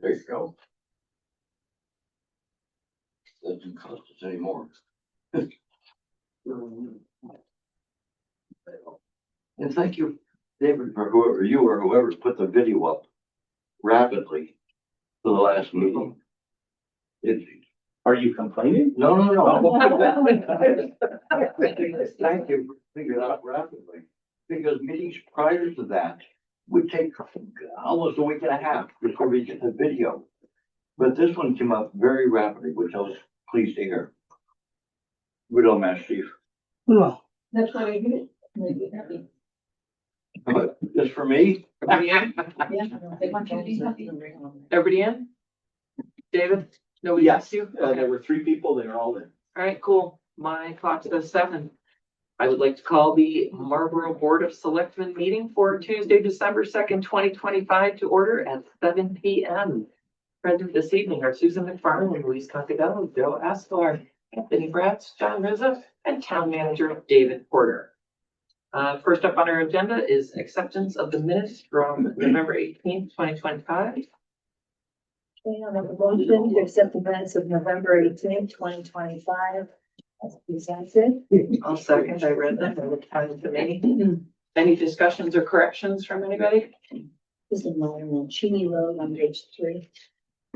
There you go. Doesn't cost us any more. And thank you, David, for whoever you or whoever put the video up rapidly for the last meeting. Are you complaining? No. Thank you for figuring it out rapidly. Because meetings prior to that would take almost a week and a half before we get the video. But this one came up very rapidly, which I was pleased to hear. Good old man, Steve. That's why I did it. But just for me, Everybody in? They want you to be happy. Everybody in? David? Nobody Yes, asked you? there were 3 people, they are all in. All right, cool. My clock says 7. I would like to call the Marlboro Board of Selectmen meeting for Tuesday, December 2nd, 2025 to order at 7 p.m. Present this evening are Susan McFarland, Louise Concadello, Joe Asklar, Anthony Bratz, John Rizzo, and Town Manager David Porter. First up on our agenda is acceptance of the minutes from November 18th, 2025. Okay, I'll make a motion to accept the minutes of November 18th, 2025 as presented. I'll second. I read them. They looked fine to me. Any discussions or corrections from anybody? This is on Cheney Road on page 3.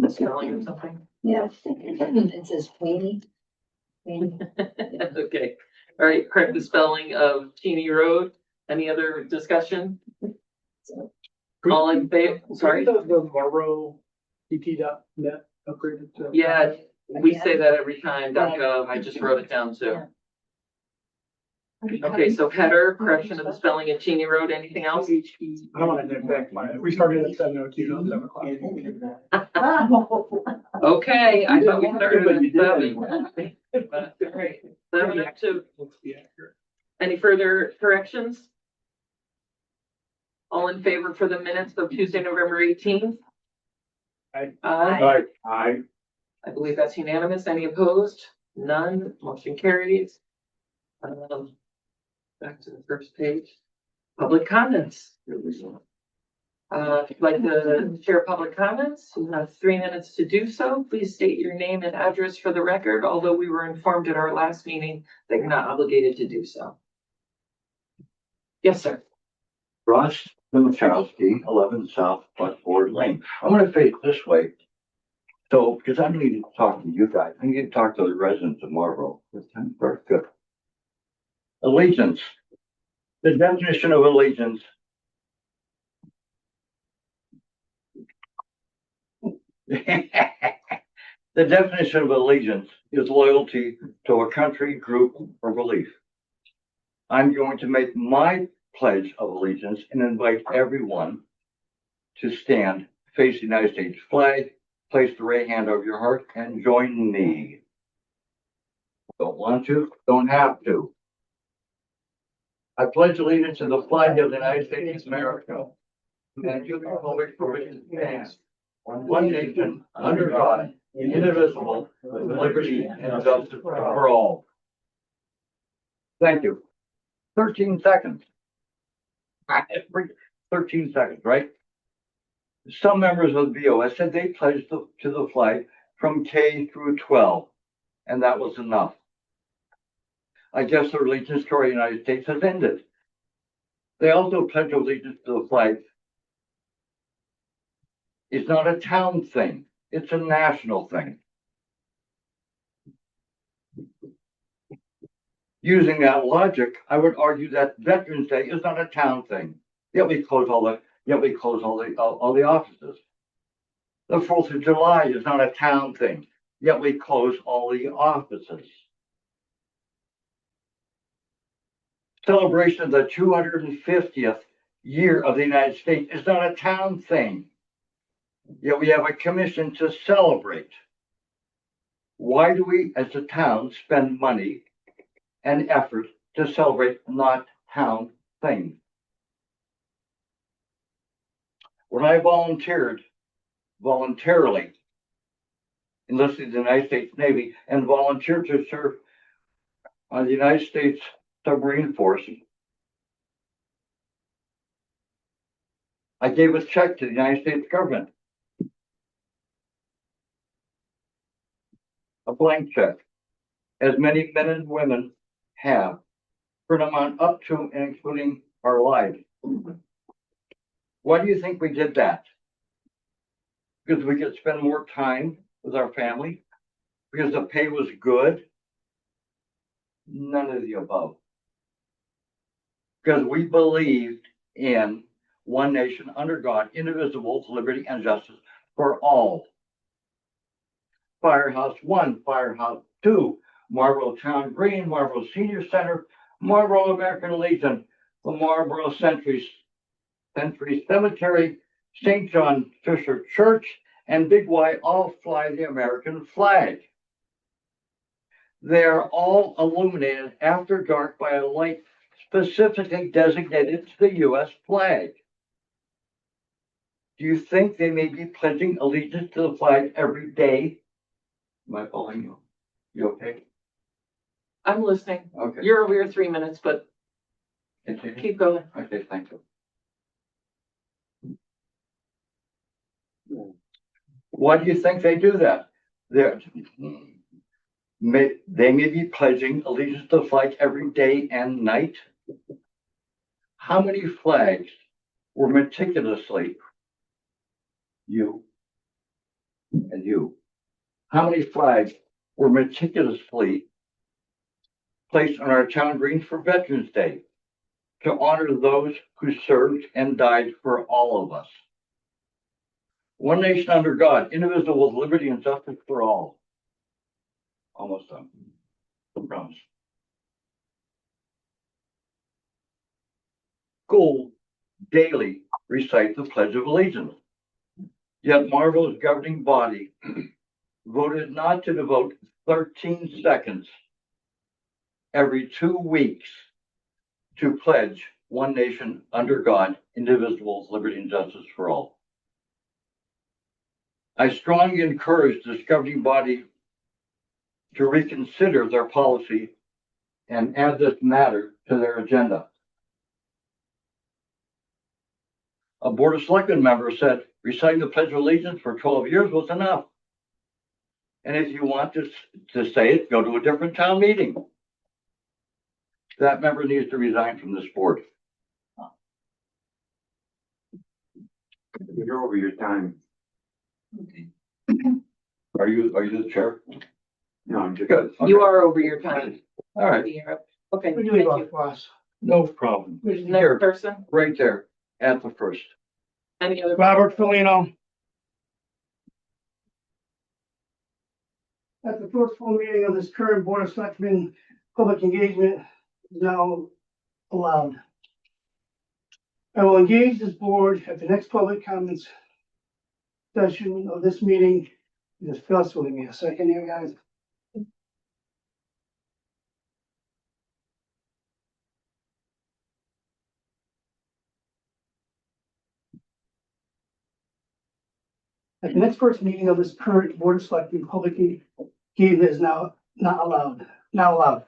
Spelling or something? Yeah. It says Queenie. Okay. All right, correct the spelling of Cheney Road. Any other discussion? All in favor? Sorry. The Marlboro DT.net upgraded to. Yeah, we say that every time, .gov. I just wrote it down too. Okay, so header, correction of the spelling of Cheney Road. Anything else? I don't want to nitpick, we started at 7:02, not 7:00. Okay, I thought we started But you at did. 7. But, all right, 7:02. Let's be accurate. Any further corrections? All in favor for the minutes of Tuesday, November 18th? Aye. Aye. Aye. I believe that's unanimous. Any opposed? None. Motion carries. Back to the first page. Public comments. If you'd like to share public comments, you have 3 minutes to do so. Please state your name and address for the record, although we were informed at our last meeting that you're not obligated to do so. Yes, sir. Ross Michowski, 11 South Buckboard Lane. I'm gonna face this way. So, because I need to talk to you guys, I need to talk to the residents of Marlboro. Very good. Allegiance. The definition of allegiance. The definition of allegiance is loyalty to a country, group, or belief. I'm going to make my pledge of allegiance and invite everyone to stand, face the United States flag, place the right hand over your heart, and join me. Don't want to, don't have to. I pledge allegiance to the flag of the United States of America, and to the republic for which it stands, one nation, under God, indivisible, with liberty and justice for all. Thank you. 13 seconds. 13 seconds, right? Some members of the BOS said they pledged to the flag from K through 12, and that was enough. I guess their allegiance to our United States has ended. They also pledge allegiance to the flag. It's not a town thing. It's a national thing. Using that logic, I would argue that Veterans Day is not a town thing. Yet we close all the offices. The 4th of July is not a town thing. Yet we close all the offices. Celebration of the 250th year of the United States is not a town thing. Yet we have a commission to celebrate. Why do we, as a town, spend money and effort to celebrate not town things? When I voluntarily enlisted in the United States Navy and volunteered to serve on the United States Submarine Force, I gave a check to the United States government. a blank check, as many men and women have, for an amount up to and including our lives. Why do you think we did that? Because we could spend more time with our family? Because the pay was good? None of the above. Because we believed in one nation under God, indivisible, with liberty and justice for all. Firehouse 1, Firehouse 2, Marlboro Town Green, Marlboro Senior Center, Marlboro American Legion, the Marlboro Century Cemetery, St. John Fisher Church, and Big Y all fly the American flag. They are all illuminated after dark by a light specifically designated to the U.S. flag. Do you think they may be pledging allegiance to the flag every day? Am I following you? You okay? I'm listening. Okay. You're over your 3 minutes, but Continue. keep going. Okay, thank you. Why do you think they do that? They may be pledging allegiance to the flag every day and night. How many flags were meticulously, you and you, how many flags were meticulously placed on our town greens for Veterans Day to honor those who served and died for all of us? One nation under God, indivisible, with liberty and justice for all. Almost done. I promise. School daily recite the Pledge of Allegiance. Yet Marlboro's governing body voted not to devote 13 seconds every 2 weeks to pledge one nation under God, indivisible, with liberty and justice for all. I strongly encourage this governing body to reconsider their policy and add this matter to their agenda. A Board of Selectmen member said reciting the Pledge of Allegiance for 12 years was enough. And if you want to say it, go to a different town meeting. That member needs to resign from this board. You're over your time. Okay. Are you the chair? No, I'm just. Good. Okay. You are over your time. All right. Okay, We thank do leave off you. class. No problem. Where's the- Next person, Right there at the first. any other? Robert Filino. At the first full meeting of this current Board of Selectmen, public engagement is now allowed. I will engage this board at the next public comments session of this meeting. Discuss with me a second here, guys. At the next first meeting of this current Board of Selectmen, public engagement is now allowed.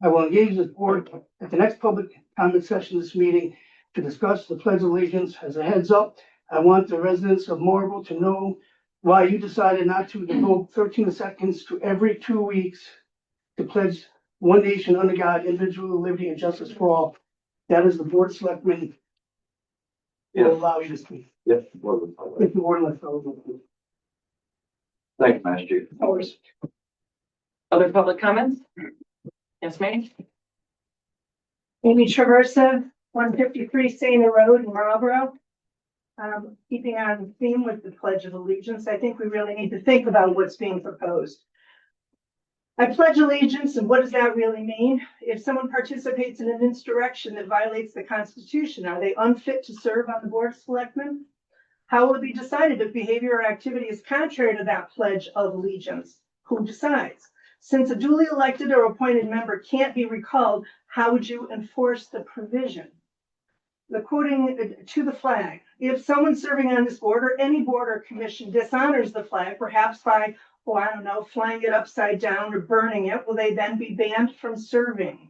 I will engage this board at the next public comment session of this meeting to discuss the Pledge of Allegiance. As a heads up, I want the residents of Marlboro to know why you decided not to devote 13 seconds to every 2 weeks to pledge one nation under God, individual liberty and justice for all. That is the Board of Selectmen will Yes. allow you to speak. Yes. If the board lets go. Thanks, Master Chief. Hours. Other public comments? Yes, ma'am? Amy Traversa, 153 Sana Road in Marlboro. Keeping on theme with the Pledge of Allegiance, I think we really need to think about what's being proposed. I pledge allegiance, and what does that really mean? If someone participates in an insurrection that violates the Constitution, are they unfit to serve on the Board of Selectmen? How will it be decided if behavior or activity is contrary to that Pledge of Allegiance? Who decides? Since a duly elected or appointed member can't be recalled, how would you enforce the provision? The quoting to the flag. If someone serving on this board or any board or commission dishonors the flag, perhaps by, flying it upside down or burning it, will they then be banned from serving?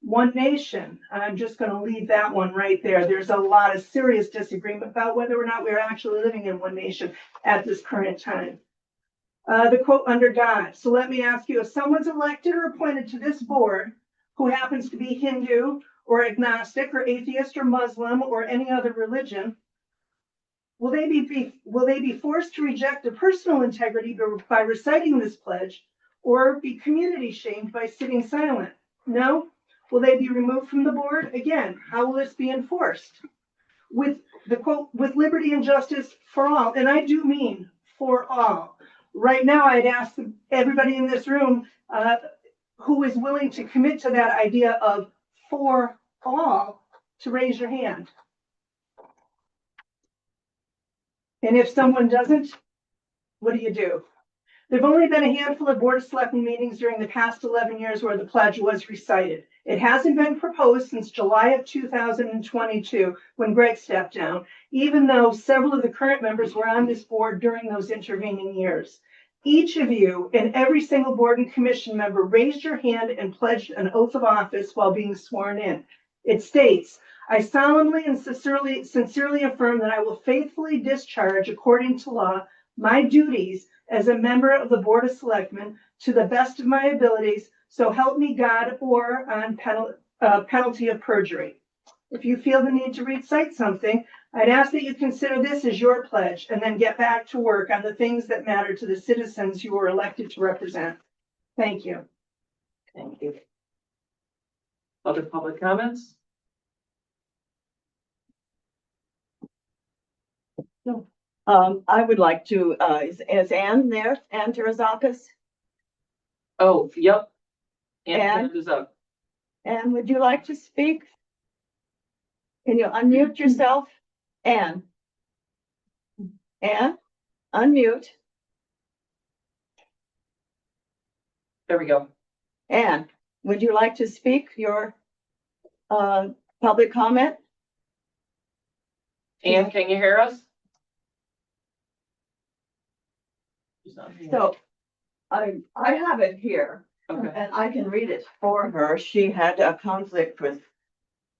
One nation. I'm just going to leave that one right there. There's a lot of serious disagreement about whether or not we're actually living in one nation at this current time. The quote, under God. So let me ask you, if someone's elected or appointed to this board who happens to be Hindu or agnostic or atheist or Muslim or any other religion, will they be forced to reject their personal integrity by reciting this pledge, or be community shamed by sitting silent? No. Will they be removed from the board? Again, how will this be enforced? With the quote, with liberty and justice for all, and I do mean for all. Right now, I'd ask everybody in this room who is willing to commit to that idea of for all to raise your hand. And if someone doesn't, what do you do? There've only been a handful of Board of Selectmen meetings during the past 11 years where the pledge was recited. It hasn't been proposed since July of 2022, when Greg stepped down, even though several of the current members were on this board during those intervening years. Each of you and every single board and commission member raised your hand and pledged an oath of office while being sworn in. It states, I solemnly and sincerely affirm that I will faithfully discharge, according to law, my duties as a member of the Board of Selectmen to the best of my abilities, so help me God, or on penalty of perjury. If you feel the need to recite something, I'd ask that you consider this as your pledge and then get back to work on the things that matter to the citizens you were elected to represent. Thank you. Thank you. Other public comments? I would like to, is Ann there, Ann Terazakis? Oh, yep. And And- hand is up. Ann, would you like to speak? Can you unmute yourself? Ann? Ann, unmute. There we go. Ann, would you like to speak your public comment? Ann, can you hear us? She's not here. So I have it here. Okay. And I can read it for her. She had a conflict with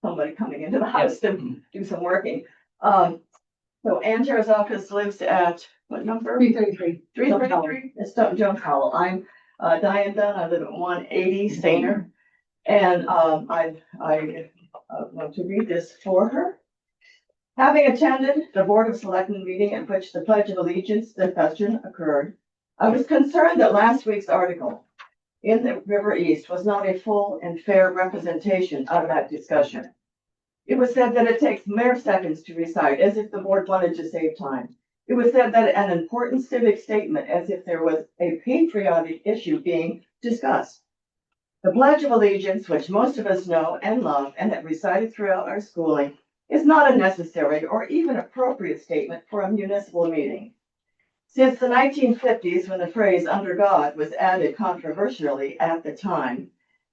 somebody coming into the house to do some working. So Ann Terazakis lives at what number? 333. 333. It's Jones Hollow. I'm Diane Dunn. I live at 180 Stainer. And I want to read this for her. Having attended the Board of Selectmen meeting at which the Pledge of Allegiance discussion occurred, I was concerned that last week's article in the River East was not a full and fair representation of that discussion. It was said that it takes mere seconds to recite, as if the board wanted to save time. It was said that an important civic statement, as if there was a patriotic issue being discussed. The Pledge of Allegiance, which most of us know and love and have recited throughout our schooling, is not a necessary or even appropriate statement for a municipal meeting. Since the 1950s, when the phrase under God was added controversially at the time,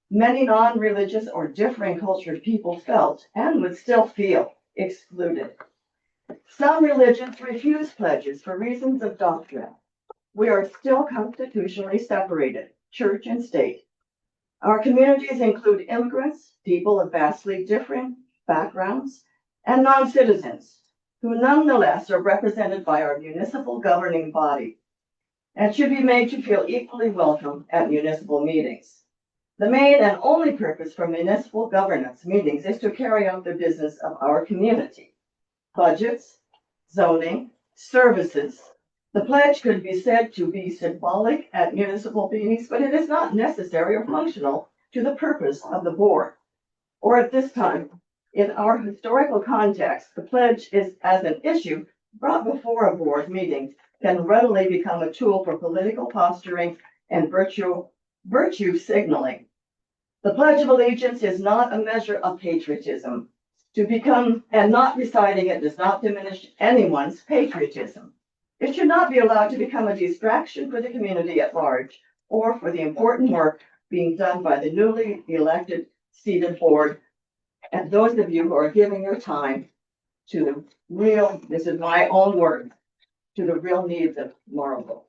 many non-religious or differing cultured people felt and would still feel excluded. Some religions refuse pledges for reasons of doctrine. We are still constitutionally separated, church and state. Our communities include immigrants, people of vastly different backgrounds, and non-citizens, who nonetheless are represented by our municipal governing body and should be made to feel equally welcome at municipal meetings. The main and only purpose for municipal governance meetings is to carry out the business of our community. Budgets, zoning, services. The pledge could be said to be symbolic at municipal meetings, but it is not necessary or functional to the purpose of the board. Or at this time, in our historical context, the pledge is as an issue brought before a board meeting can readily become a tool for political posturing and virtue signaling. The Pledge of Allegiance is not a measure of patriotism. And not reciting it does not diminish anyone's patriotism. It should not be allowed to become a distraction for the community at large or for the important work being done by the newly elected seated board and those of you who are giving your time to the real, this is my own word, to the real needs of Marlboro.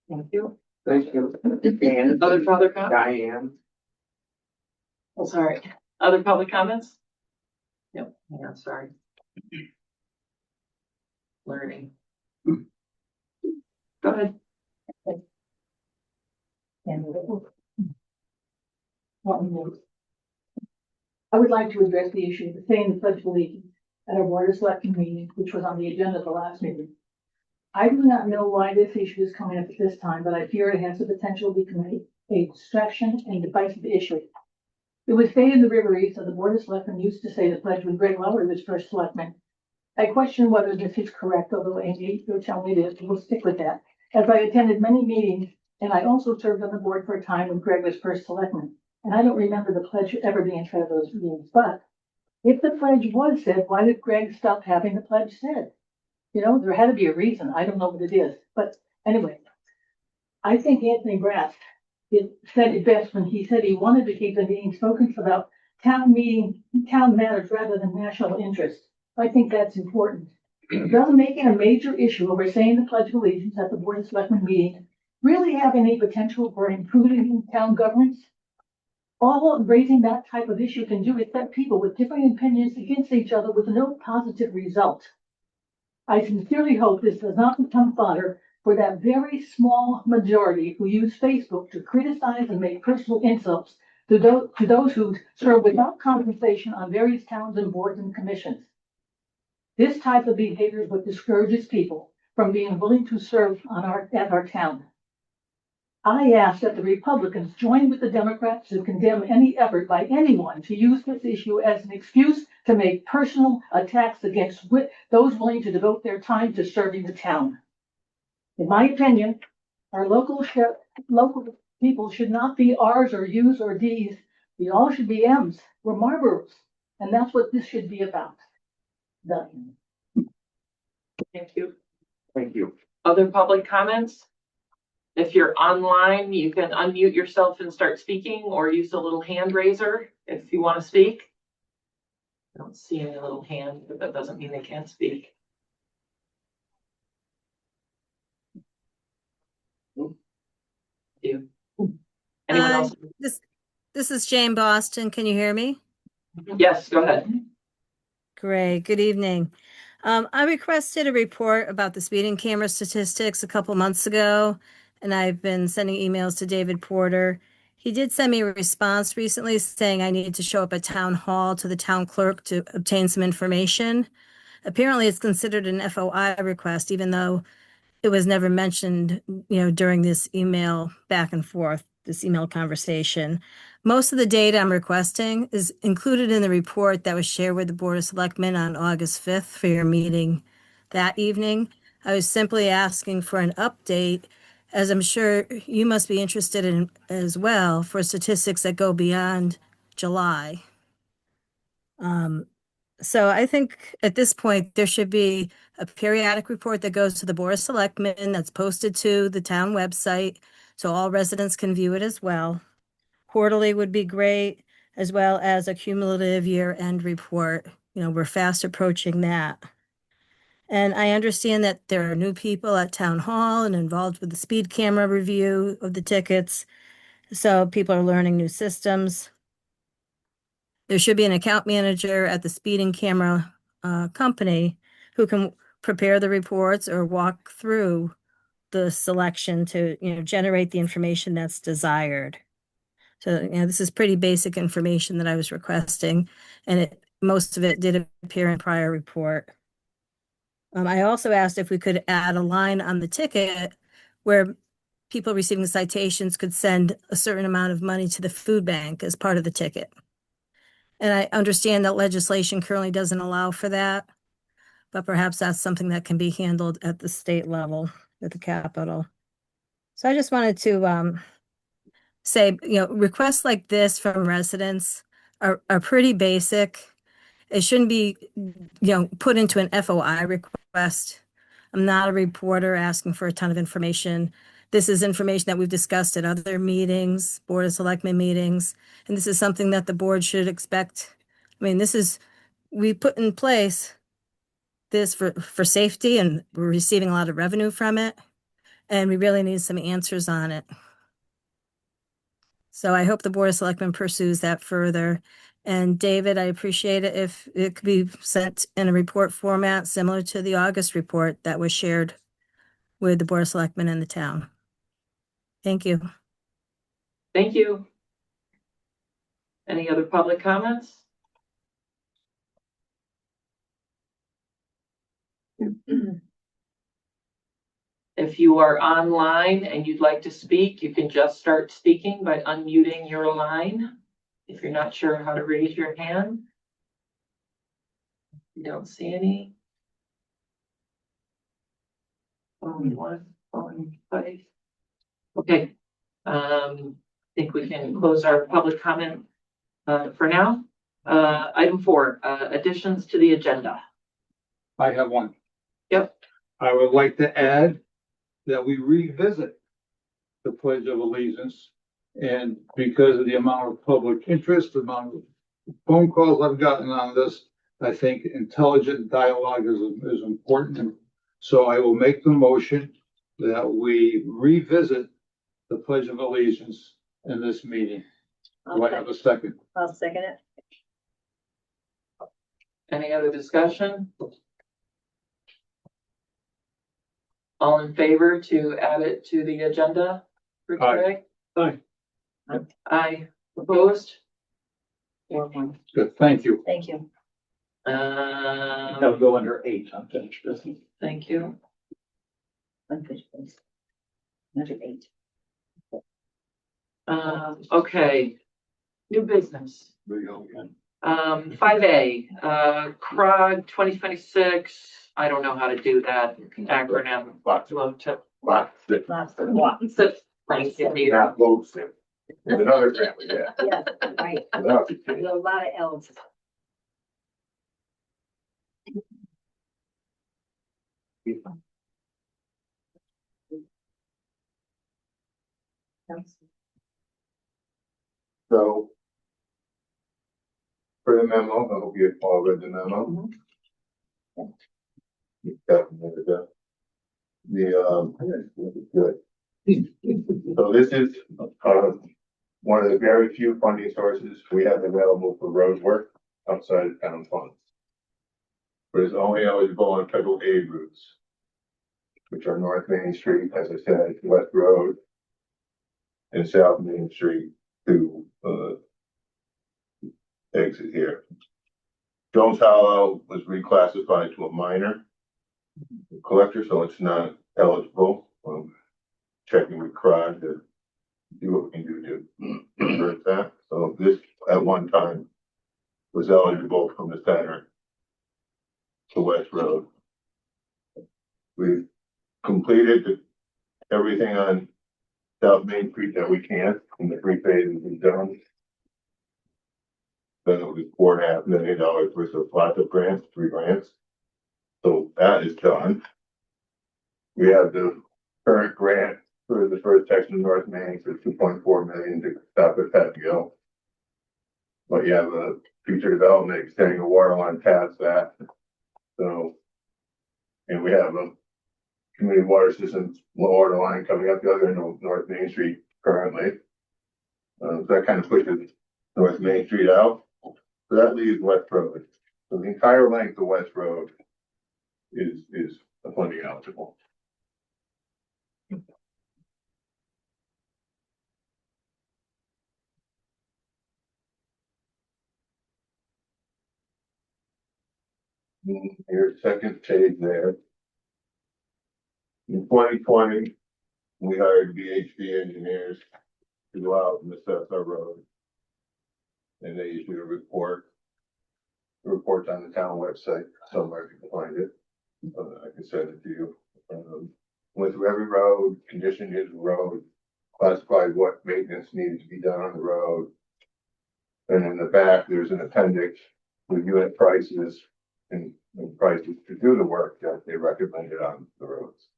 Thank you. Thank you. And Other comments? Diane. Oh, sorry. Other public comments? No, hang on, sorry. Learning. Go ahead. I would like to address the issue of saying the pledge of allegiance at our board of selectmen meeting, which was on the agenda of the last meeting. I do not know why this issue is coming up at this time, but I fear it has the potential to become a distraction and divisive issue. It was stated in the River East that the board of selectmen used to say the pledge when Greg Lower was first selectman. I question whether this is correct, although Amy, you'll tell me it is, we'll stick with that. As I attended many meetings, and I also served on the board for a time when Greg was first selectman. And I don't remember the pledge ever being said at those meetings, but if the pledge was said, why did Greg stop having the pledge said? You know, there had to be a reason. I don't know what it is, but anyway, I think Anthony Graff said it best when he said he wanted to keep the meetings focused about town matters rather than national interest. I think that's important. Doesn't making a major issue over saying the Pledge of Allegiance at the Board of Selectmen meeting really have any potential for improving town governance? All raising that type of issue can do is set people with different opinions against each other with no positive result. I sincerely hope this does not become fodder for that very small majority who use Facebook to criticize and make personal insults to those who serve without compensation on various towns and boards and commissions. This type of behavior is what discourages people from being willing to serve at our town. I ask that the Republicans join with the Democrats to condemn any effort by anyone to use this issue as an excuse to make personal attacks against those willing to devote their time to serving the town. In my opinion, our local people should not be R's or U's or D's. We all should be M's. We're Marlboros. And that's what this should be about. Done. Thank you. Thank you. Other public comments? If you're online, you can unmute yourself and start speaking or use the little hand raiser if you want to speak. I don't see any little hand, but that doesn't mean they can't speak. You. Anyone else? This is Jane Boston. Can you hear me? Yes, go ahead. Great. Good evening. I requested a report about the speeding camera statistics a couple months ago, and I've been sending emails to David Porter. He did send me a response recently saying I need to show up at town hall to the town clerk to obtain some information. Apparently, it's considered an FOI request, even though it was never mentioned, during this email back and forth, this email conversation. Most of the data I'm requesting is included in the report that was shared with the Board of Selectmen on August 5th for your meeting that evening. I was simply asking for an update, as I'm sure you must be interested in as well, for statistics that go beyond July. So I think at this point, there should be a periodic report that goes to the Board of Selectmen that's posted to the town website, so all residents can view it as well. Quarterly would be great, as well as a cumulative year-end report. We're fast approaching that. And I understand that there are new people at town hall and involved with the speed camera review of the tickets, so people are learning new systems. There should be an account manager at the speeding camera company who can prepare the reports or walk through the selection to, generate the information that's desired. So, this is pretty basic information that I was requesting, and most of it did appear in prior report. I also asked if we could add a line on the ticket where people receiving citations could send a certain amount of money to the food bank as part of the ticket. And I understand that legislation currently doesn't allow for that, but perhaps that's something that can be handled at the state level at the Capitol. So I just wanted to say, requests like this from residents are pretty basic. It shouldn't be, put into an FOI request. I'm not a reporter asking for a ton of information. This is information that we've discussed at other meetings, Board of Selectmen meetings, and this is something that the board should expect. I mean, we put in place this for safety, and we're receiving a lot of revenue from it, and we really need some answers on it. So I hope the Board of Selectmen pursues that further. And David, I appreciate it if it could be sent in a report format similar to the August report that was shared with the Board of Selectmen and the town. Thank you. Thank you. Any other public comments? If you are online and you'd like to speak, you can just start speaking by unmuting your line. If you're not sure how to raise your hand. You don't see any. Only one, only five. Okay, I think we can close our public comment for now. Item 4, additions to the agenda. I have one. Yep. I would like to add that we revisit the Pledge of Allegiance. And because of the amount of public interest, the amount of phone calls I've gotten on this, I think intelligent dialogue is important. So I will make the motion that we revisit the Pledge of Allegiance in this meeting. Do I have a second? I'll second it. Any other discussion? All in favor to add it to the agenda for today? Aye. Aye. Opposed? 4-1. Good, thank you. Thank you. That'll go under 8, unfinished business. Thank you. Unfinished business. Number 8. Okay. New business. There you go again. 5A, CROG 2026. I don't know how to do that acronym. Lots of Lots. Thank you, Peter. not loads there. With another family, yeah. Yeah, right. Without the There's kids. a lot of L's. So. For the memo, I hope you all read the memo. The, good. So this is, one of the very few funding sources we have available for road work outside of town funds. But it's only eligible on federal aid routes, which are North Main Street, as I said, West Road, and South Main Street to, exit here. Jones Hollow was reclassified to a minor collector, so it's not eligible. Checking with CROG to see what we can do to convert that. So this at one time was eligible from the center to West Road. We've completed everything on South Main Street that we can in the 3 phases we've done. Then it was $4.5 million worth of lots of grants, 3 grants. So that is done. We have the current grant for the first section of North Main for $2.4 million to stop at Petco. But you have a future development extending a water line past that. So, and we have a community water system low water line coming up the other end of North Main Street currently. So that kind of pushes North Main Street out. So that leaves West Road. So the entire length of West Road is funding eligible. Here's second page there. In 2020, we hired BHP engineers to go out and assess our road. And they issued a report. The report's on the town website, somewhere you can find it. I can send it to you. Went through every road, conditioned his road, classified what maintenance needed to be done on the road. And in the back, there's an appendix with unit prices and prices to do the work that they recommended on the roads.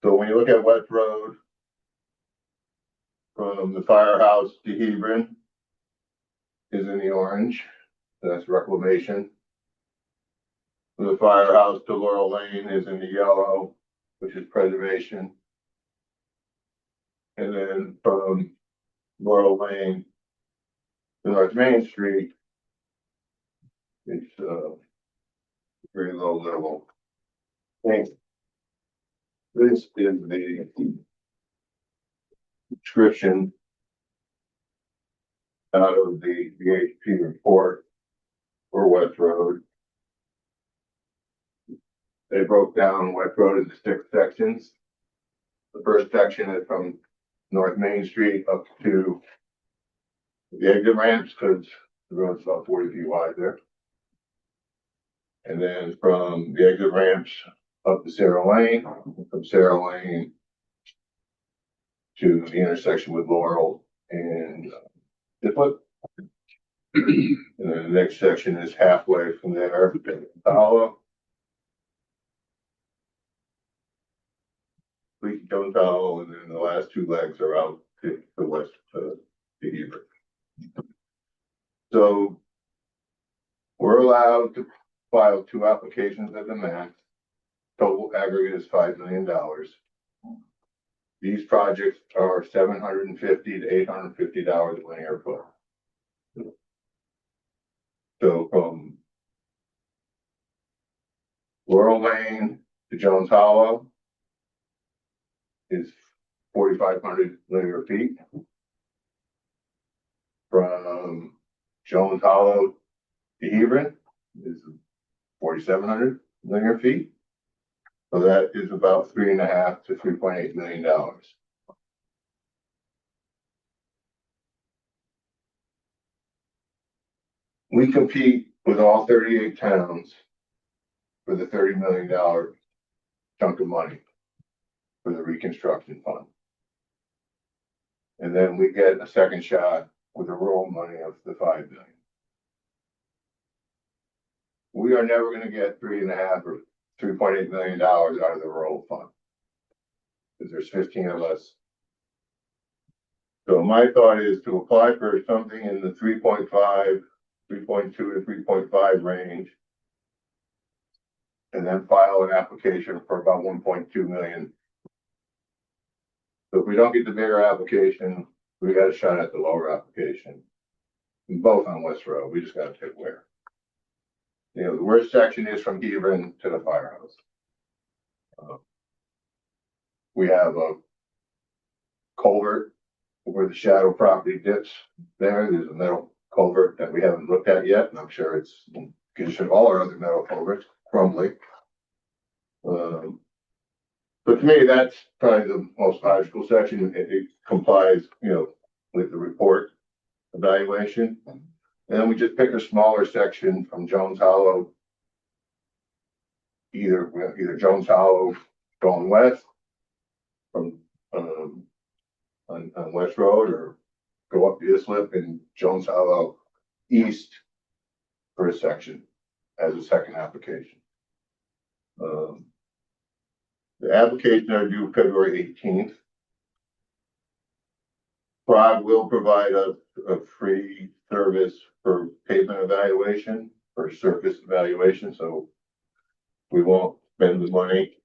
So when you look at West Road, from the firehouse to Hebron is in the orange. That's reclamation. From the firehouse to Laurel Lane is in the yellow, which is preservation. And then from Laurel Lane to North Main Street, it's very low level. Thanks. This is the description out of the VHP report for West Road. They broke down West Road into 6 sections. The first section is from North Main Street up to the exit ramps, because the road's about 40 feet wide there. And then from the exit ramps up to Sarah Lane, from Sarah Lane to the intersection with Laurel and Diplet. And then the next section is halfway from there to Hollow. We don't Hollow, and then the last 2 legs are out to the west to Hebert. So we're allowed to file 2 applications at the max. Total aggregate is $5 million. These projects are $750 to $850 a linear foot. So from Laurel Lane to Jones Hollow is 4,500 linear feet. From Jones Hollow to Hebron is 4,700 linear feet. So that is about $3.5 to $3.8 million. We compete with all 38 towns for the $30 million chunk of money for the reconstruction fund. And then we get a second shot with the rural money of the $5 million. We are never going to get $3.5 or $3.8 million out of the rural fund, because there's 15 of us. So my thought is to apply for something in the 3.5, 3.2 to 3.5 range, and then file an application for about 1.2 million. So if we don't get the bigger application, we got a shot at the lower application. Both on West Road, we just got to pick where. You know, the worst section is from Hebron to the firehouse. We have a culvert where the shadow property dips there. There's a metal culvert that we haven't looked at yet, and I'm sure it's in condition of all our other metal culverts, crumbly. But to me, that's probably the most logical section. It complies, you know, with the report evaluation. And then we just pick a smaller section from Jones Hollow, either Jones Hollow going west from on West Road, or go up the Islip and Jones Hollow east for a section as a second application. The application are due February 18th. Prague will provide a free service for pavement evaluation, for surface evaluation, so we won't spend the money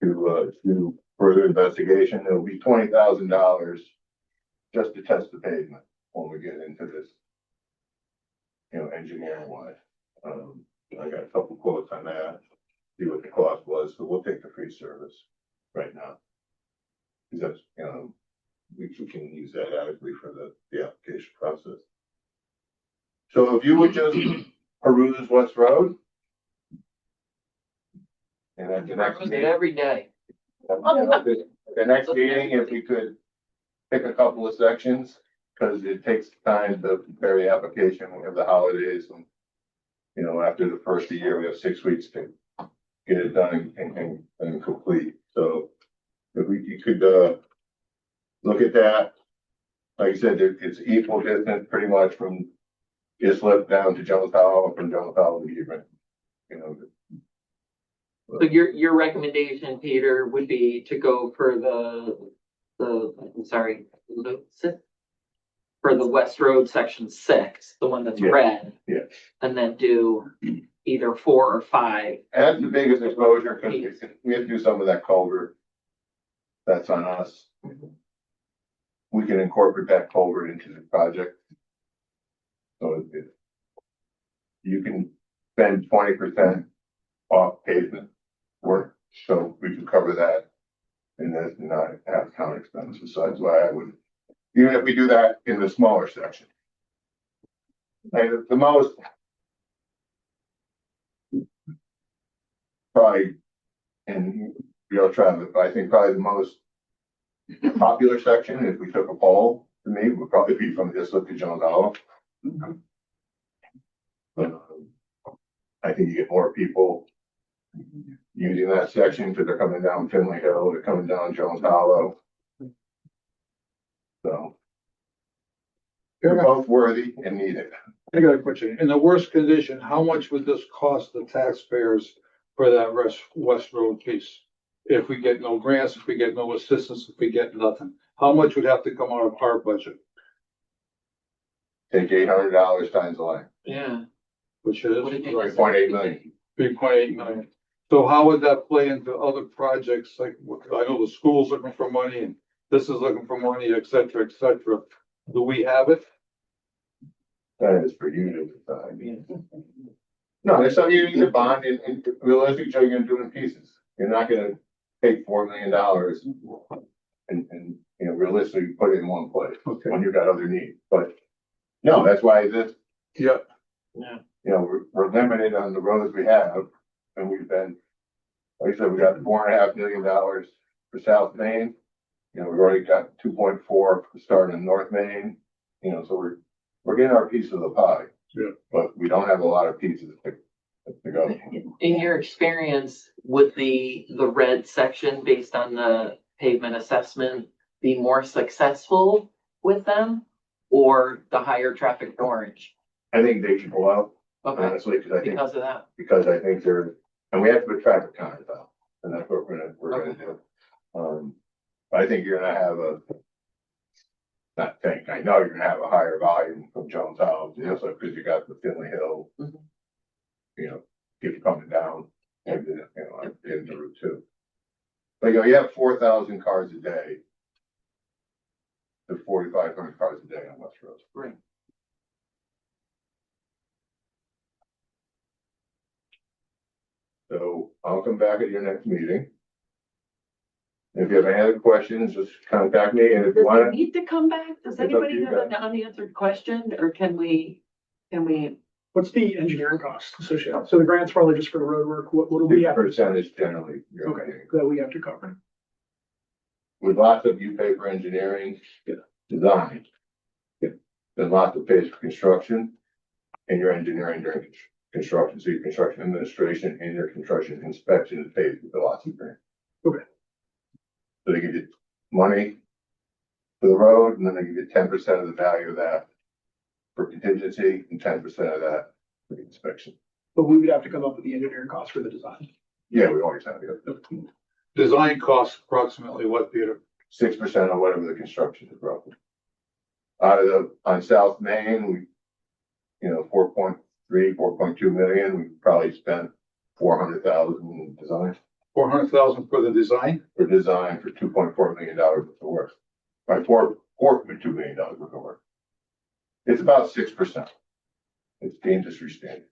to do further investigation. It'll be $20,000 just to test the pavement when we get into this, you know, engineering wise. I got a couple quotes on that, see what the cost was, so we'll take the free service right now. Because that's, you know, we can use that adequately for the application process. So if you would just peruse West Road. And at the next meeting, every day. the next meeting, if we could pick a couple of sections, because it takes time to prepare the application. We have the holidays, and you know, after the first of the year, we have 6 weeks to get it done and complete. So if you could look at that. Like I said, it's equal distance pretty much from Islip down to Jones Hollow, from Jones Hollow to Hebron. You know. So your recommendation, Peter, would be to go for I'm sorry, for the West Road section 6, the one that's Yeah. red. Yeah. And then do either 4 or 5. And that's the biggest exposure, because we have to do some of that culvert. That's on us. We can incorporate that culvert into the project. So you can spend 20% off pavement work, so we can cover that And that's not out of town expenses, so that's why I would, even if we do that in the smaller section. And the most. Probably, and you'll try, but I think probably the most popular section, if we took a poll, to me, would probably be from just look at Jones Hollow. I think you get more people using that section because they're coming down Finley Hill, they're coming down Jones Hollow. So. They're both worthy and needed. I got a question. In the worst condition, how much would this cost the taxpayers for that West Road piece? If we get no grants, if we get no assistance, if we get nothing, how much would have to come out of our budget? Take $800 times the line, Yeah. Which is What did you say? 3.8 million. 3.8 million. So how would that play into other projects? Like, I know the school's looking for money and this is looking for money, et cetera, et cetera. Do we have it? That is for you to decide. No, it's something you need to bond and realistically, you're gonna do it in pieces. You're not gonna take $4 million and, you know, realistically put it in one place Okay. when you've got other needs. But no, that's why this, Yeah. Yeah. you know, we're limited on the roads we have. And we've been, like I said, we got $4.5 million for South Main. You know, we've already got 2.4 for starting in North Main, you know, so we're getting our piece of the pie. Yeah. But we don't have a lot of pieces to go. In your experience, would the red section based on the pavement assessment be more successful with them? Or the higher traffic orange? I think they should go out, Okay, honestly, because of that. because I think they're, and we have to put traffic counters out, and that's what we're gonna do. I think you're gonna have I know you're gonna have a higher volume from Jones House, you know, so, because you got the Finley Hill. Mhm. You know, people coming down, and, you know, in the Route 2. But, you know, you have 4,000 cars a day. To 4,500 cars a day on West Road. Right. So I'll come back at your next meeting. If you have any other questions, just contact me, and if you Does want it need to come back? Does It's up to anybody you have an guys. unanswered question, or can we? What's the engineering cost associated? So the grant's probably just for the road work. What do we to, have percentage generally, you're okay, getting. that we have to cover? With lots of you pay for engineering. Yeah. Design. Yeah. Then lots of pays for construction, and your engineering during construction, so your construction administration and your construction inspection is paid with the lots of grant. Okay. So they give you money for the road, and then they give you 10% of the value of that for contingency, and 10% of that for the inspection. But we would have to come up with the engineering cost for the design. Yeah, we always have it. Design costs approximately what, Peter? 6% of whatever the construction is roughly. On South Main, we, you know, 4.2 million, we probably spent 400,000 in design. 400,000 for the design? For design for $2.4 million worth of work. By $4.2 million worth of work. It's about 6%. It's the industry standard.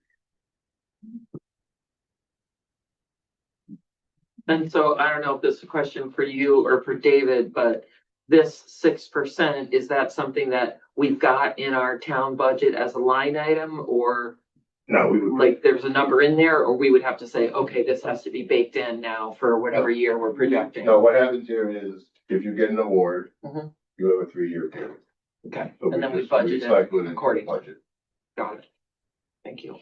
And so I don't know if this is a question for you or for David, but this 6%, is that something that we've got in our town budget as a line item, or No, we would, like there's a number in there, or we would have to say, okay, this has to be baked in now for whatever year we're projecting? no, what happens here is if you get an award, Mhm. you have a 3-year period. Okay, So and then we just budget recycle it into the accordingly. budget. Got it. Thank you.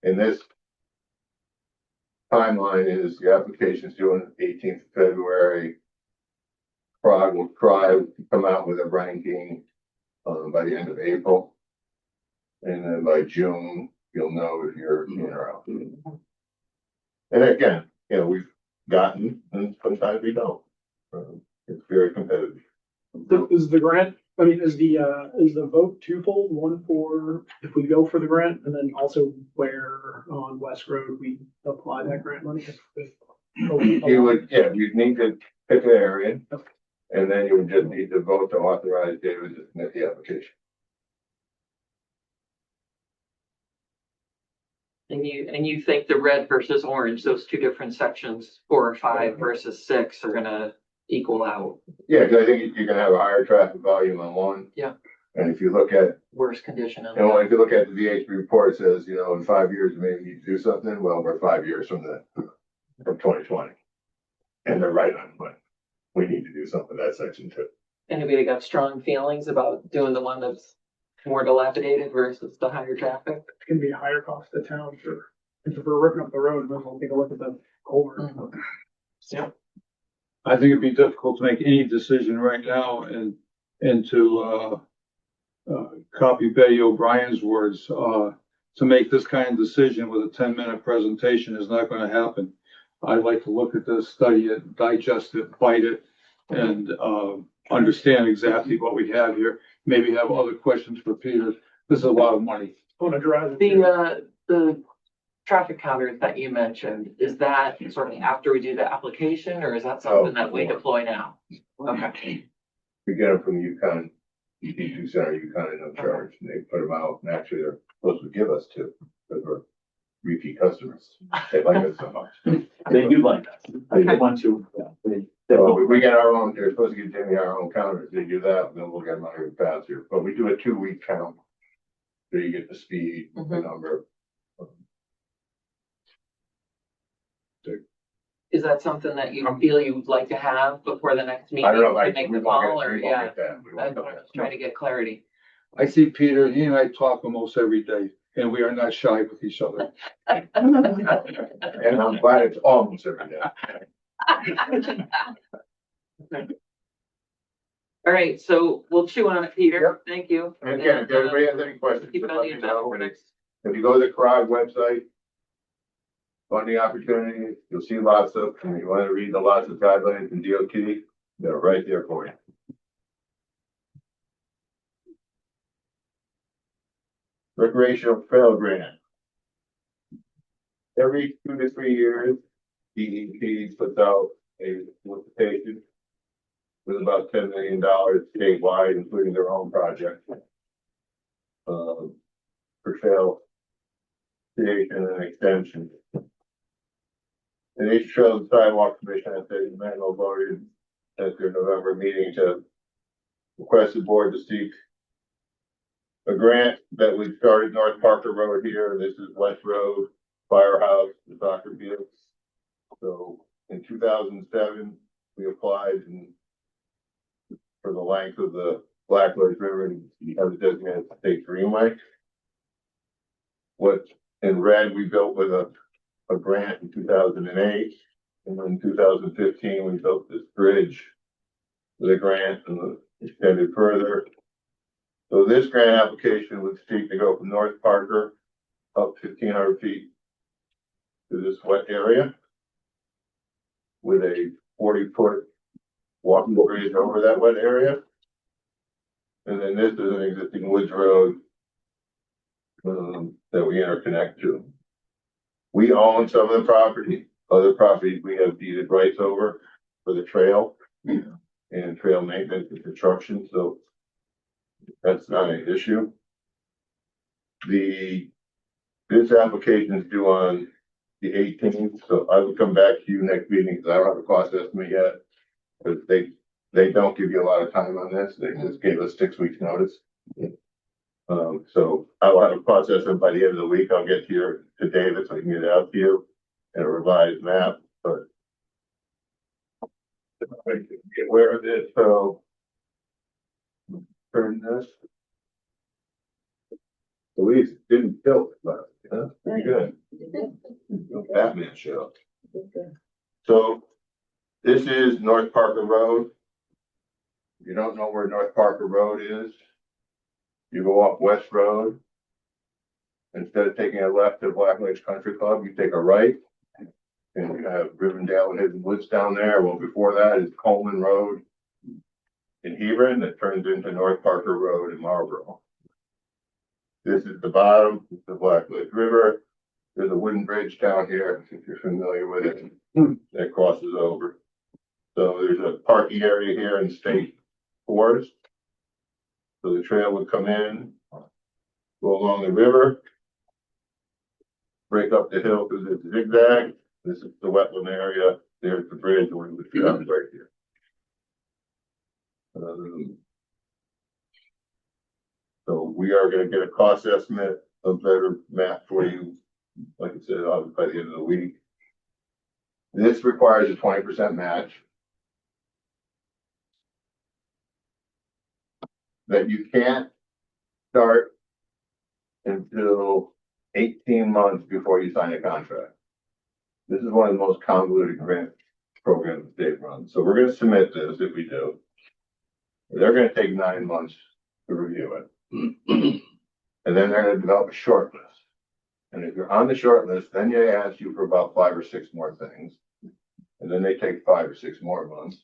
And this timeline is the application's due on 18th of February. CROG will try to come out with a ranking by the end of April. And then by June, you'll know if you're in or out. And again, you know, we've gotten, and sometimes we don't. It's very competitive. So is the grant, I mean, is the vote twofold? One for if we go for the grant, and then also where on West Road we apply that grant money? You would, yeah, you'd need to pick an area. And then you would just need to vote to authorize David to submit the application. And you think the red versus orange, those two different sections, 4 or 5 versus 6 are gonna equal out? Yeah, because I think you're gonna have a higher traffic volume on one. Yeah. And if you look at, Worse condition. you know, if you look at the VHB report, it says, you know, in 5 years, maybe you need to do something. Well, we're 5 years from 2020. And they're right on, but we need to do something that section too. Anybody got strong feelings about doing the one that's more dilapidated versus the higher traffic? It's gonna be a higher cost to the town for, if we're ripping up the road, we'll take a look at the culvert. Mhm. Yeah. I think it'd be difficult to make any decision right now and to, copy Betty O'Brien's words, to make this kind of decision with a 10-minute presentation is not gonna happen. I'd like to look at this, study it, digest it, bite it, and, understand exactly what we have here. Maybe have other questions for Peter. This is a lot of money. On a drive. it. The traffic counters that you mentioned, is that sort of after we do the application, or is that something that we deploy now? Okay. We get them from UConn, ED2 Center, UConn, and no charge, and they put them out, and actually they're supposed to give us 2, because we're repeat customers. They like us so much. They do like us. They want to, So we get our own, they're supposed to give Jimmy our own counters, they do that, and then we'll get money faster, but we do a 2-week count. So you get the speed, the number. Is that something that you feel you would like to have before the next meeting? I don't know, to make we the won't call, get- or we won't yeah, get that. We I'm won't get just trying to get clarity. I see Peter, he and I talk almost every day, and we are not shy with each other. that. And I'm glad it's almost every day. All right, so we'll chew on it, Peter. Thank you. And again, if everybody has any questions, Keep it just on let the me agenda know. for next. If you go to the CROG website, funding opportunity, you'll see lots of, and you want to read the lots of guidelines and DOT, they're right there for you. Recreational trail grant. Every 2 to 3 years, DEP puts out a solicitation with about $10 million statewide, including their own project. For trail creation and extension. The Nature Trails and Sidewalk Commission at the Manual voted at their November meeting to request the board to seek a grant that we started North Parker Road here. This is West Road, Firehouse, the soccer field. So in 2007, we applied for the length of the Blackledge River and we have a designated state greenway. What in red we built with a grant in 2008, and then in 2015 we built this bridge with a grant and extended further. So this grant application would seek to go from North Parker up 1,500 feet to this wet area with a 40-foot walking bridge over that wet area. And then this is an existing woods road that we interconnect to. We own some of the property, other properties we have deeded rights over for the trail and trail maintenance and construction, so that's not an issue. This application is due on the 18th, so I will come back to you next meeting because I don't have a cost estimate yet. Because they don't give you a lot of time on this, they just gave us 6 weeks notice. So I will have a process and by the end of the week, I'll get to David so I can get it out to you and a revised map, but get aware of it, so turn this. The leaves didn't kill it, but pretty good. Batman show. So this is North Parker Road. If you don't know where North Parker Road is, you go up West Road. Instead of taking a left to Black Lakes Country Club, you take a right. And you have Rivendell and Hidden Woods down there. Well, before that is Coleman Road in Hebron that turns into North Parker Road in Marlboro. This is the bottom, it's the Black Lake River. There's a wooden bridge down here, if you're familiar with it, that crosses over. So there's a parking area here in State Forest. So the trail would come in, go along the river, break up the hill because it's zigzag. This is the wetland area. There's the bridge. We're going to right here. So we are going to get a cost estimate, a better map for you. Like I said, by the end of the week. This requires a 20% match. That you can't start until 18 months before you sign a contract. This is one of the most convoluted grant programs the state runs. So we're going to submit this if we do. They're going to take 9 months to review it. And then they're going to develop a short list. And if you're on the short list, then they ask you for about 5 or 6 more things. And then they take 5 or 6 more months.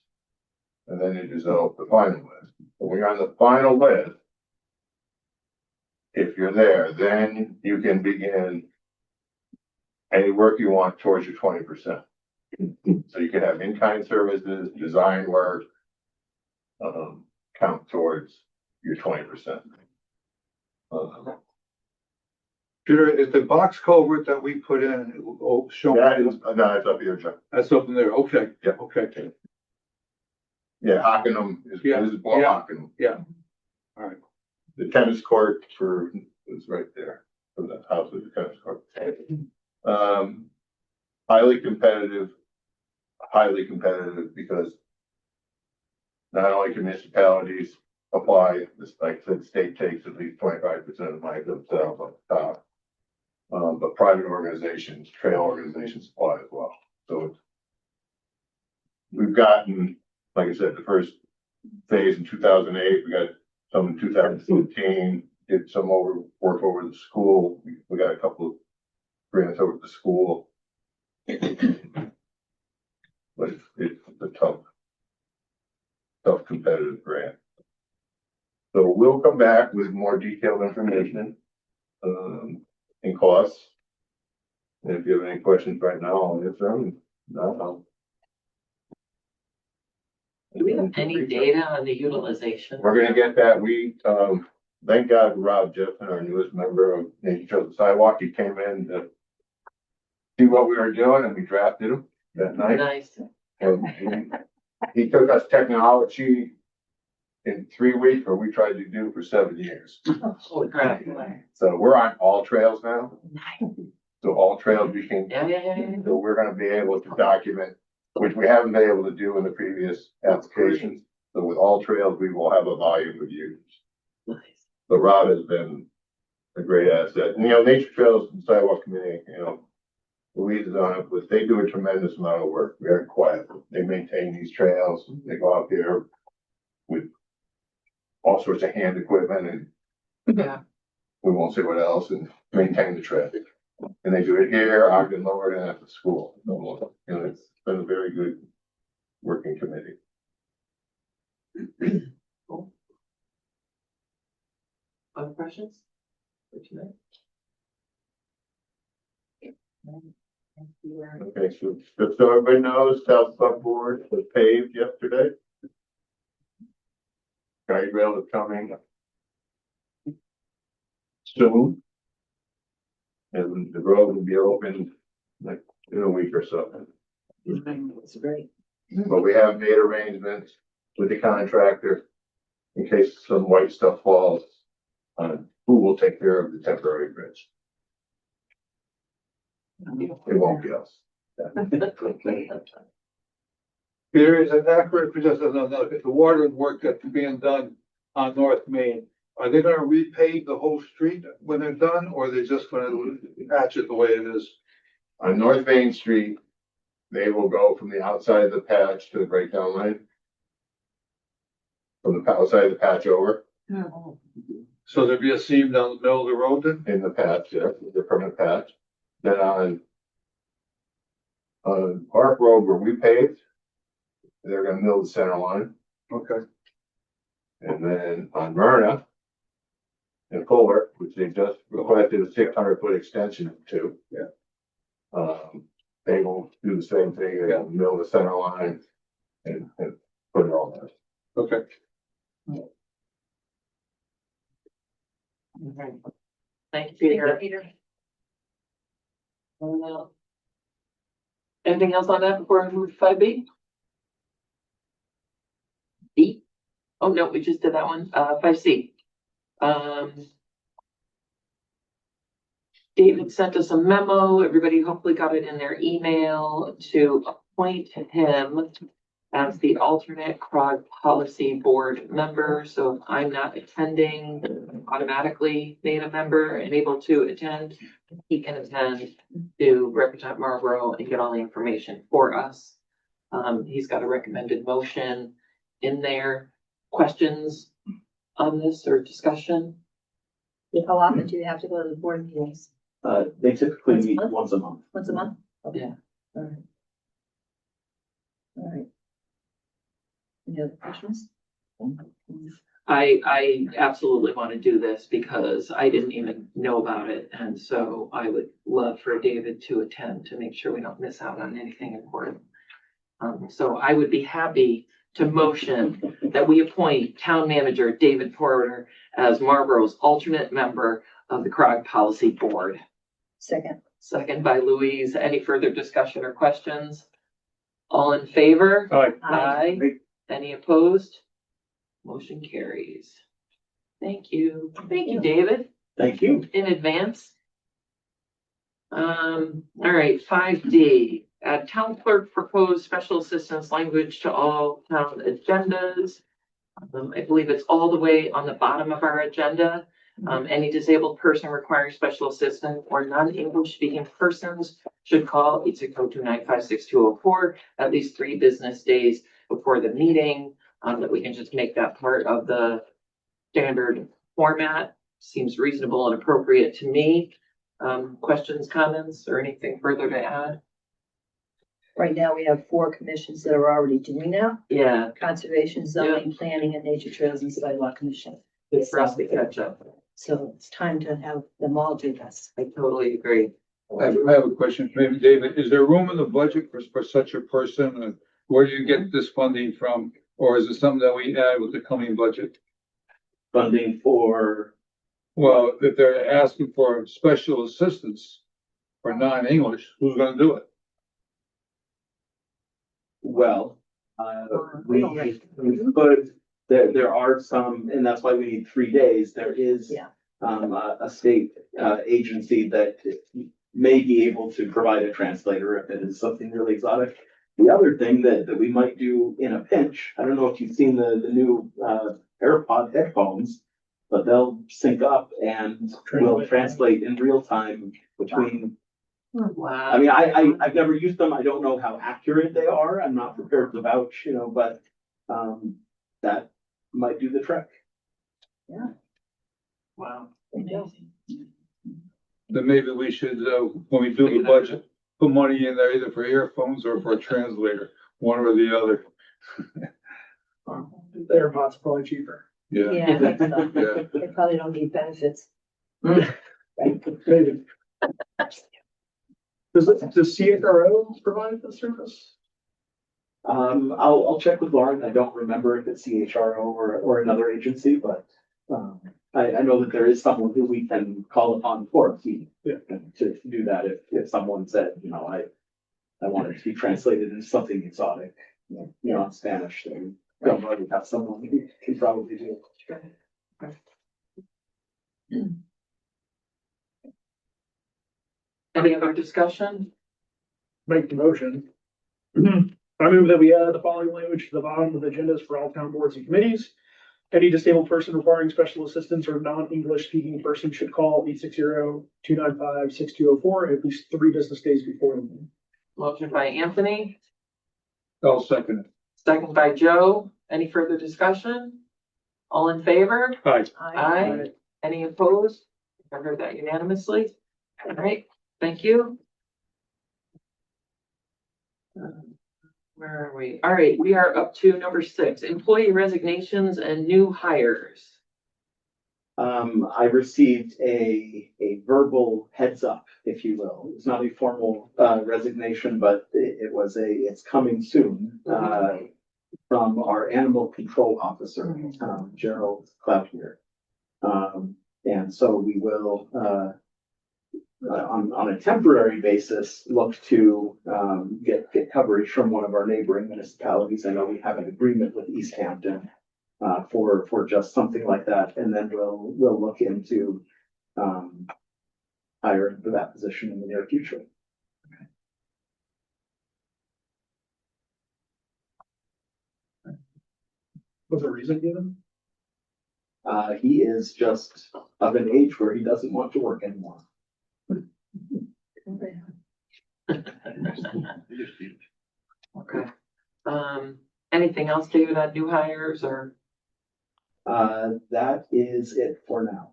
And then they develop the final list. But when you're on the final list, if you're there, then you can begin any work you want towards your 20%. So you can have in-kind services, design work, count towards your 20%. Peter, is the box culvert that we put in, shown? That is, no, it's up here, John. That's up in there, okay. Yeah. Okay, Yeah, Hockenham is, Yeah, this is below yeah. Hockenham. yeah, all right. The tennis court is right there, from the house with the tennis court. Highly competitive because not only can municipalities apply, this, like I said, state takes at least 25% of the money themselves on the top. But private organizations, trail organizations apply as well. So we've gotten, like I said, the first phase in 2008, we got some in 2014, did some work over the school. We got a couple of grants over the school. But it's a tough competitive grant. So we'll come back with more detailed information, and costs. And if you have any questions right now, I'll answer them. No, Do we have any data on the utilization? we're gonna get that. Thank God Rob Jessen, our newest member of Nature Trails Sidewalk, he came in to see what we were doing and we drafted him that night. Nice. And he took us technology in 3 weeks, where we tried to do for 7 years. Holy crap. So we're on all trails now. So all trails became, Yeah. so we're gonna be able to document, which we haven't been able to do in the previous applications. So with all trails, we will have a volume of use. Nice. But Rob has been a great asset. And, Nature Trails and Sidewalk Committee, Louise is on it, but they do a tremendous amount of work, very quiet. They maintain these trails. They go out there with all sorts of hand equipment and Yeah. we won't say what else, and maintain the traffic. And they do it here, Ogden Lower, and at the school. It's been a very good working committee. Cool. Other questions for tonight? Thank you, Aaron. Okay, so just so everybody knows, South Buck Board was paved yesterday. Guide rail is coming soon. And the road will be open like in a week or so. That's great. But we have made arrangements with the contractor in case some white stuff falls on who will take care of the temporary bridge. It won't be us. Peter, is it accurate, just as the water work that's being done on North Main, are they gonna repave the whole street when they're done, or are they just gonna patch it the way it is? On North Main Street, they will go from the outside of the patch to the breakdown line. From the outside of the patch over So there'd be a seam down the middle of the road then? in the patch, yeah, the permanent patch. Then on Park Road where we paved, they're gonna mill the center line. Okay. And then on Myrna and Fuller, which they just requested a 600-foot extension to. Yeah. They will do the same thing, they'll mill the center line and put it all there. Okay. Thank you, Peter. Anything else on that before I move to 5B? B? Oh, no, we just did that one. 5C. David sent us a memo. Everybody hopefully got it in their email to appoint him as the alternate CROG policy board member. So if I'm not attending, I'm automatically made a member and able to attend. He can attend to represent Marlboro and get all the information for us. He's got a recommended motion in there. Questions on this or discussion? How often do you have to go to the board meetings? They typically Once a meet month? once a month. Once a month? Okay. Yeah. All right. All right. Any other questions? I absolutely want to do this because I didn't even know about it. And so I would love for David to attend to make sure we don't miss out on anything important. So I would be happy to motion that we appoint Town Manager David Porter as Marlboro's alternate member of the CROG Policy Board. Second. Second by Louise. Any further discussion or questions? All in favor? Aye. Aye. Any opposed? Motion carries. Thank you. Thank you, David, Thank you. in advance. All right, 5D. Town clerk proposed special assistance language to all town agendas. I believe it's all the way on the bottom of our agenda. Any disabled person requiring special assistance or non-English speaking persons should call 860-295-6204 at least 3 business days before the meeting. That we can just make that part of the standard format. Seems reasonable and appropriate to me. Questions, comments, or anything further to add? Right now, we have 4 commissions that are already doing that. Yeah, Conservation, zoning, planning, and nature trails and sidewalk commission. it's for us to catch up. So it's time to have them all do this. I totally agree. I have a question, maybe David, is there room in the budget for such a person? And where do you get this funding from? Or is it something that we add with the coming budget? Funding for, Well, if they're asking for special assistance for non-English, who's gonna do it? well, we could, there are some, and that's why we need 3 days. There is Yeah. a state agency that may be able to provide a translator if it is something really exotic. The other thing that we might do in a pinch, I don't know if you've seen the new AirPod headphones, but they'll sync up and will translate in real time between. Wow. I mean, I've never used them. I don't know how accurate they are. I'm not prepared to vouch, but that might do the trick. Wow. Amazing. Then maybe we should, when we do the budget, put money in there either for earphones or for a translator, one or the other. AirPods probably cheaper. Yeah. Yeah, I think so. Yeah. They probably don't need benefits. Maybe. Does CHRO provide the service? I'll check with Lauren. I don't remember if it's CHRO or another agency, but I know that there is someone who we can call upon for a fee. Yeah. To do that if someone said, I want it to be translated into something exotic, in Spanish, then they'll already have someone who can probably do it. Any other discussion? Make the motion. I move that we add the following language to the bottom of the agendas for all town boards and committees. Any disabled person requiring special assistance or non-English speaking person should call 860-295-6204 at least 3 business days before the meeting. Motion by Anthony, I'll second it. second by Joe. Any further discussion? All in favor? Aye. Aye. Any opposed? I heard that unanimously. All right, thank you. Where are we? All right, we are up to number 6, employee resignations and new hires. I received a verbal heads up, if you will. It's not a formal resignation, but it's coming soon from our animal control officer, Gerald Cloutier. And so we will on a temporary basis, look to, get coverage from one of our neighboring municipalities. I know we have an agreement with East Hampton, for just something like that, and then we'll look into, hiring for that position in the near future. Was a reason given? He is just of an age where he doesn't want to work anymore. Okay. Anything else, David, on new hires or? That is it for now.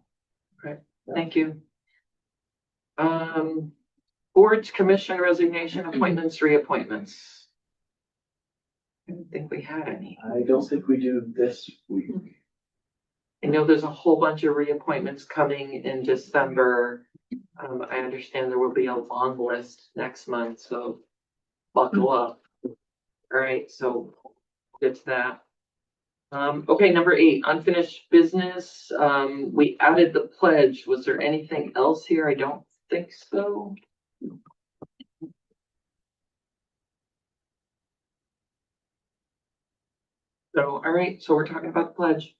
Thank you. Boards, commission resignation, appointments, reappointments. I don't think we had any. I don't think we do this week. I know there's a whole bunch of reappointments coming in December. I understand there will be a long list next month, so buckle up. All right, so get to that. Okay, number 8, unfinished business. We added the pledge. Was there anything else here? I don't think so. So, all right, so we're talking about the pledge.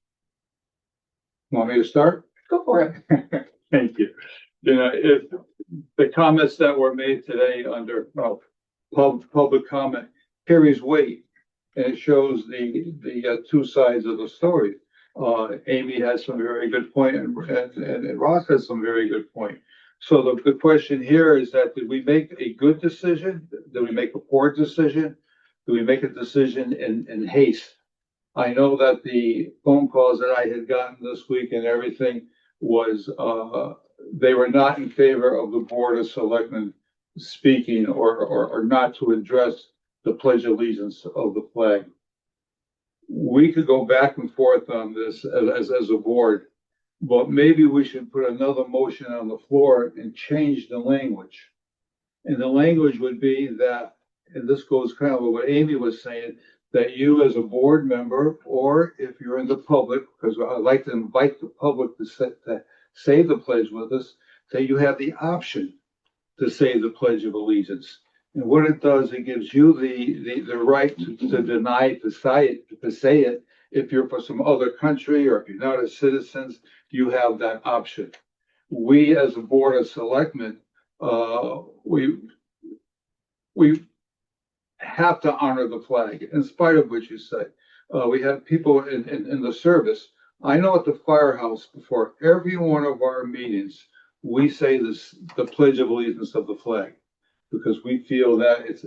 Want me to start? Go for it. Thank you. You know, if the comments that were made today under public comment carries weight, and it shows the two sides of the story. Amy has some very good point, and Ross has some very good point. So the question here is that, did we make a good decision? Did we make a poor decision? Did we make a decision in haste? I know that the phone calls that I had gotten this week and everything was, they were not in favor of the Board of Selectmen speaking or not to address the Pledge of Allegiance of the flag. We could go back and forth on this as a board, but maybe we should put another motion on the floor and change the language. And the language would be that, and this goes kind of what Amy was saying, that you as a board member, or if you're in the public, because I'd like to invite the public to say the pledge with us, that you have the option to say the Pledge of Allegiance. And what it does, it gives you the right to deny, to say it. If you're from some other country or if you're not a citizen, you have that option. We as a Board of Selectmen, we have to honor the flag in spite of what you say. We have people in the service. I know at the firehouse, before every one of our meetings, we say the Pledge of Allegiance of the flag, because we feel that it's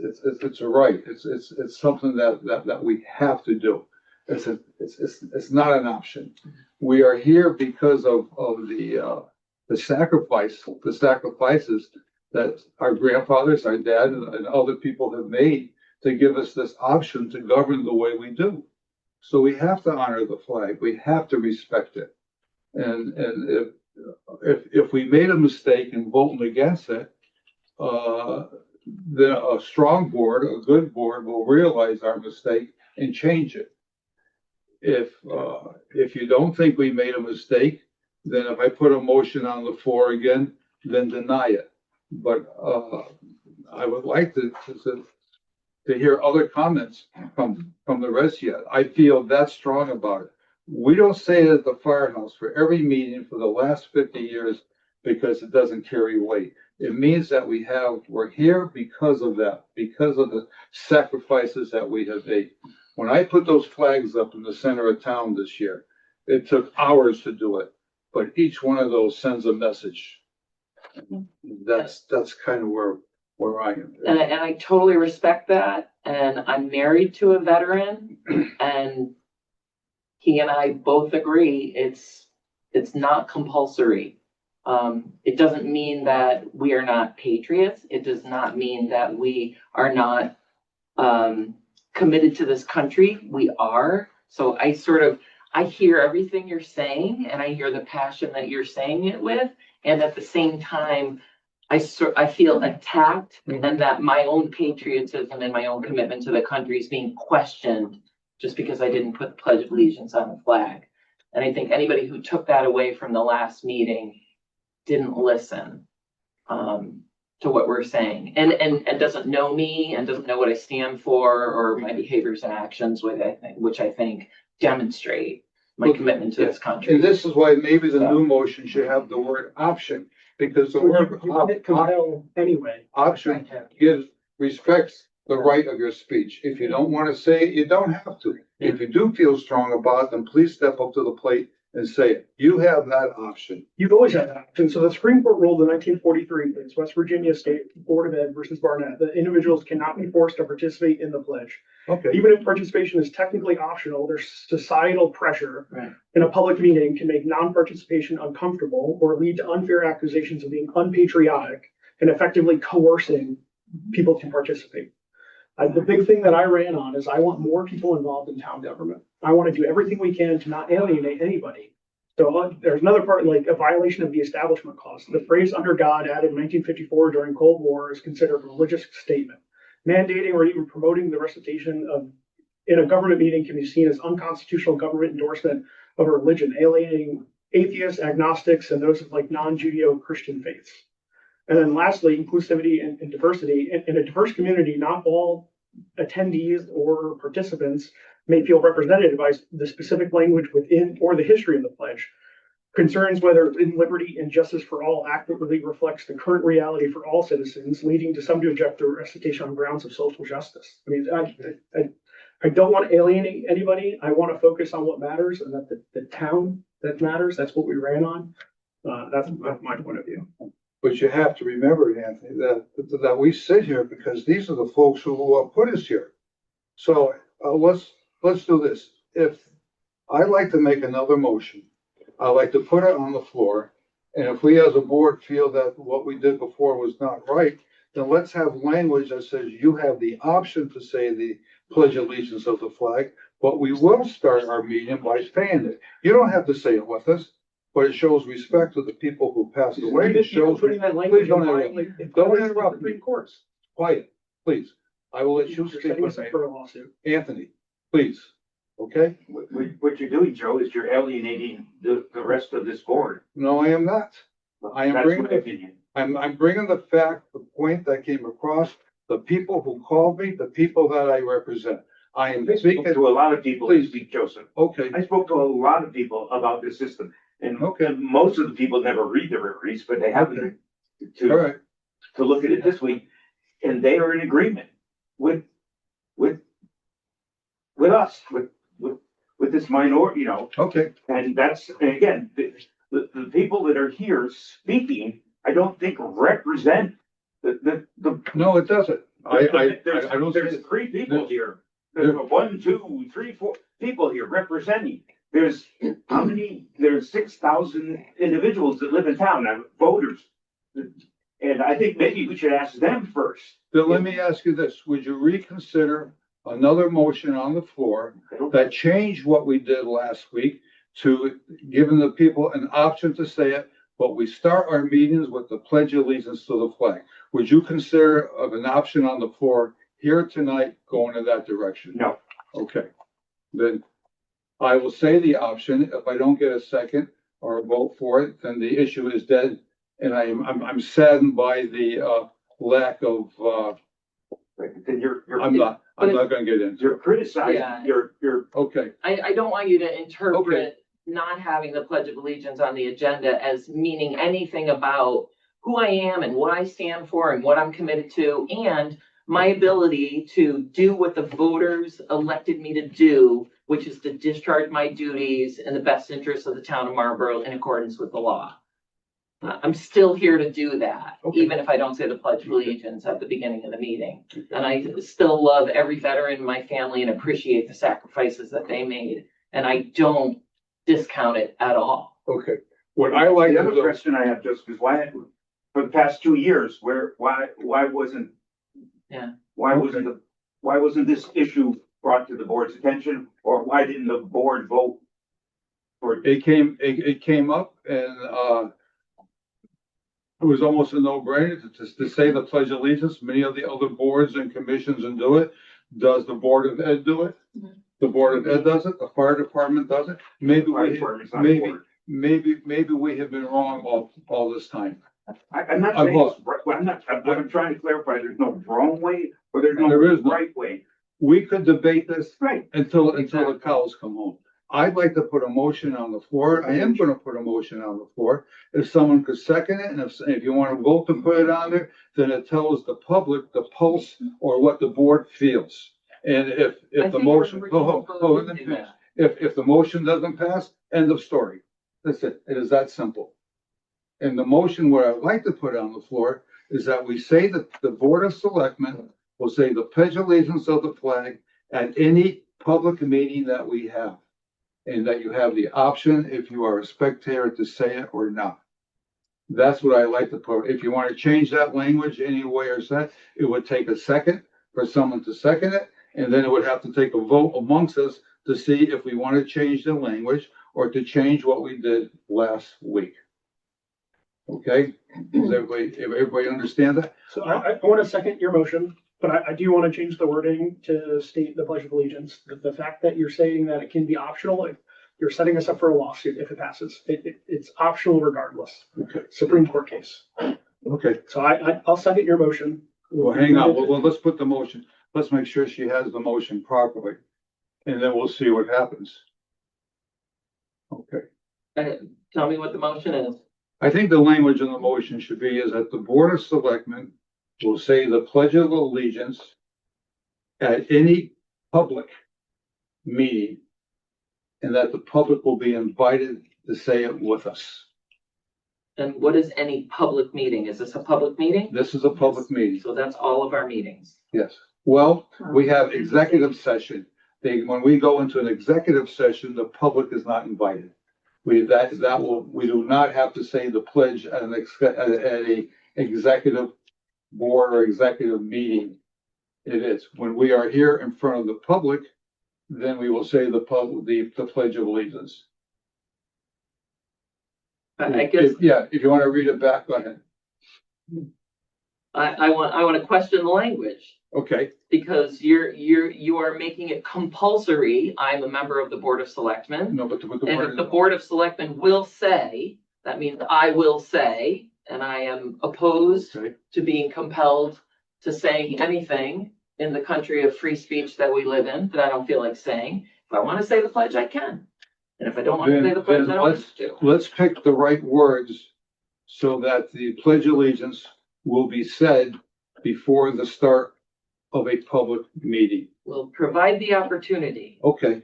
a right. It's something that we have to do. It's not an option. We are here because of the sacrifices that our grandfathers, our dad, and other people have made to give us this option to govern the way we do. So we have to honor the flag. We have to respect it. And if we made a mistake in voting against it, then a strong board, a good board, will realize our mistake and change it. If you don't think we made a mistake, then if I put a motion on the floor again, then deny it. But I would like to hear other comments from the rest yet. I feel that strong about it. We don't say it at the firehouse for every meeting for the last 50 years because it doesn't carry weight. It means that we're here because of that, because of the sacrifices that we have made. When I put those flags up in the center of town this year, it took hours to do it, but each one of those sends a message. That's kind of where I am. And I totally respect that. And I'm married to a veteran, and he and I both agree it's not compulsory. It doesn't mean that we are not patriots. It does not mean that we are not committed to this country. We are. So I hear everything you're saying, and I hear the passion that you're saying it with. And at the same time, I feel attacked, and that my own patriotism and my own commitment to the country is being questioned just because I didn't put the Pledge of Allegiance on the flag. And I think anybody who took that away from the last meeting didn't listen. to what we're saying, and doesn't know me and doesn't know what I stand for or my behaviors and actions, which I think demonstrate my commitment to this country. And this is why maybe the new motion should have the word option, because the word Anyway. option gives, respects the right of your speech. If you don't want to say it, you don't have to. If you do feel strong about it, then please step up to the plate and say it. You have that option. You've always had that option. So the Supreme Court ruled in 1943, it's West Virginia State Board of Ed versus Barnett, that individuals cannot be forced to participate in the pledge. Okay. Even if participation is technically optional, there's societal pressure Right. in a public meeting can make non-participation uncomfortable or lead to unfair accusations of being unpatriotic and effectively coercing people to participate. The big thing that I ran on is I want more people involved in town government. I want to do everything we can to not alienate anybody. So there's another part, like a violation of the Establishment Clause. The phrase "under God" added in 1954 during Cold War is considered a religious statement. Mandating or even promoting the recitation of in a government meeting can be seen as unconstitutional government endorsement of a religion, alienating atheists, agnostics, and those of like non-Judeo-Christian faiths. And then lastly, inclusivity and diversity. In a diverse community, not all attendees or participants may feel represented by the specific language within or the history of the pledge. Concerns whether in liberty and justice for all accurately reflects the current reality for all citizens, leading to some to object to recitation on grounds of social justice. I mean, I don't want to alienate anybody. I want to focus on what matters, and that the town that matters, that's what we ran on. That's my point of view. But you have to remember, Anthony, that we sit here because these are the folks who put us here. So let's do this. If I'd like to make another motion, I'd like to put it on the floor. And if we as a board feel that what we did before was not right, then let's have language that says you have the option to say the Pledge of Allegiance of the flag, but we will start our meeting by saying it. You don't have to say it with us, but it shows respect to the people who passed away. It shows. Putting that language. Please don't interrupt. Don't interrupt me. Courts. Quiet, please. I will let you You're speak setting with us up me. for a lawsuit. Anthony, please. Okay? What you're doing, Joe, is you're alienating the rest of this board. No, I am not. I am That's bringing my the, opinion. I'm bringing the point that came across, the people who called me, the people that I represent. I am I spoke speaking. to a lot of people this week, Joseph. Okay, I spoke to a lot of people about this system, and Okay. most of the people never read the release, but they happen all to right. look at it this week, and they are in agreement with us, with this minority, Okay, and that's, and again, the people that are here speaking, I don't think represent the. no, it doesn't. I don't There's see. three people here. There's 1, 2, 3, 4 people here representing. There's how many? There's 6,000 individuals that live in town, voters. And I think maybe we should ask them first. Then let me ask you this, would you reconsider another motion on the floor that changed what we did last week to giving the people an option to say it, but we start our meetings with the Pledge of Allegiance to the flag? Would you consider of an option on the floor here tonight going in that direction? No. Okay, then I will say the option. If I don't get a second or a vote for it, then the issue is dead. And I'm saddened by the lack of, Then I'm not gonna get into it. you're criticizing, Yeah. you're, Okay, I don't want you to Okay. interpret not having the Pledge of Allegiance on the agenda as meaning anything about who I am and what I stand for and what I'm committed to, and my ability to do what the voters elected me to do, which is to discharge my duties in the best interest of the town of Marlborough in accordance with the law. I'm still here to do that, Okay. even if I don't say the Pledge of Allegiance at the beginning of the meeting. And I still love every veteran in my family and appreciate the sacrifices that they made. And I don't discount it at all. okay. What I like the to other do, question I have, just is why, for the past 2 years, why wasn't? Yeah. Why wasn't this issue brought to the board's attention, or why didn't the board vote for? it came up and, it was almost a no-brainer to say the Pledge of Allegiance. Many of the other boards and commissions and do it. Does the Board of Ed do it? Mhm. The Board of Ed does it, the Fire Department does it. Maybe Fire we, department's not maybe, board. maybe we have been wrong all this time. I'm not saying, it's right- well, I'm not, what I'm trying to clarify, there's no wrong way or there's no There is no- right way. We could debate this Right. until the cows come home. I'd like to put a motion on the floor. I am gonna put a motion on the floor. If someone could second it, and if you wanna vote to put it on there, then it tells the public the pulse or what the board feels. And if I the think motion, original hold vote on, didn't let me do finish. that. If the motion doesn't pass, end of story. That's it. It is that simple. And the motion, what I'd like to put on the floor is that we say that the Board of Selectmen will say the pledge of allegiance of the flag at any public meeting that we have. And that you have the option, if you are a spectator, to say it or not. That's what I like to put. If you want to change that language any way or set, it would take a second for someone to second it. And then it would have to take a vote amongst us to see if we want to change the language or to change what we did last week. Okay, does everybody understand that? So I want to second your motion, but I do want to change the wording to state the Pledge of Allegiance. The fact that you're saying that it can be optional, if you're setting us up for a lawsuit if it passes. It's optional regardless. Okay. Supreme Court case. Okay, So I'll second your motion. well, hang on, well, let's put the motion, let's make sure she has the motion properly. And then we'll see what happens. Okay. Tell me what the motion is. I think the language in the motion should be is that the Board of Selectmen will say the Pledge of Allegiance at any public meeting, and that the public will be invited to say it with us. And what is any public meeting? Is this a public meeting? This is a public meeting, So that's all of our meetings. yes. Well, we have executive session. When we go into an executive session, the public is not invited. We do not have to say the pledge at a executive board or executive meeting. It is. When we are here in front of the public, then we will say the Pledge of Allegiance. I guess If you want to read it back, go ahead. I want to question the language. Okay, Because you are making it compulsory. I'm a member of the Board of Selectmen. no, but And if the Board of Selectmen will say, that means I will say, and I am opposed Okay. to being compelled to saying anything in the country of free speech that we live in, that I don't feel like saying. If I want to say the pledge, I can. And if I don't want to say the pledge, I don't want to. Let's pick the right words so that the Pledge of Allegiance will be said before the start of a public meeting. We'll provide the opportunity Okay,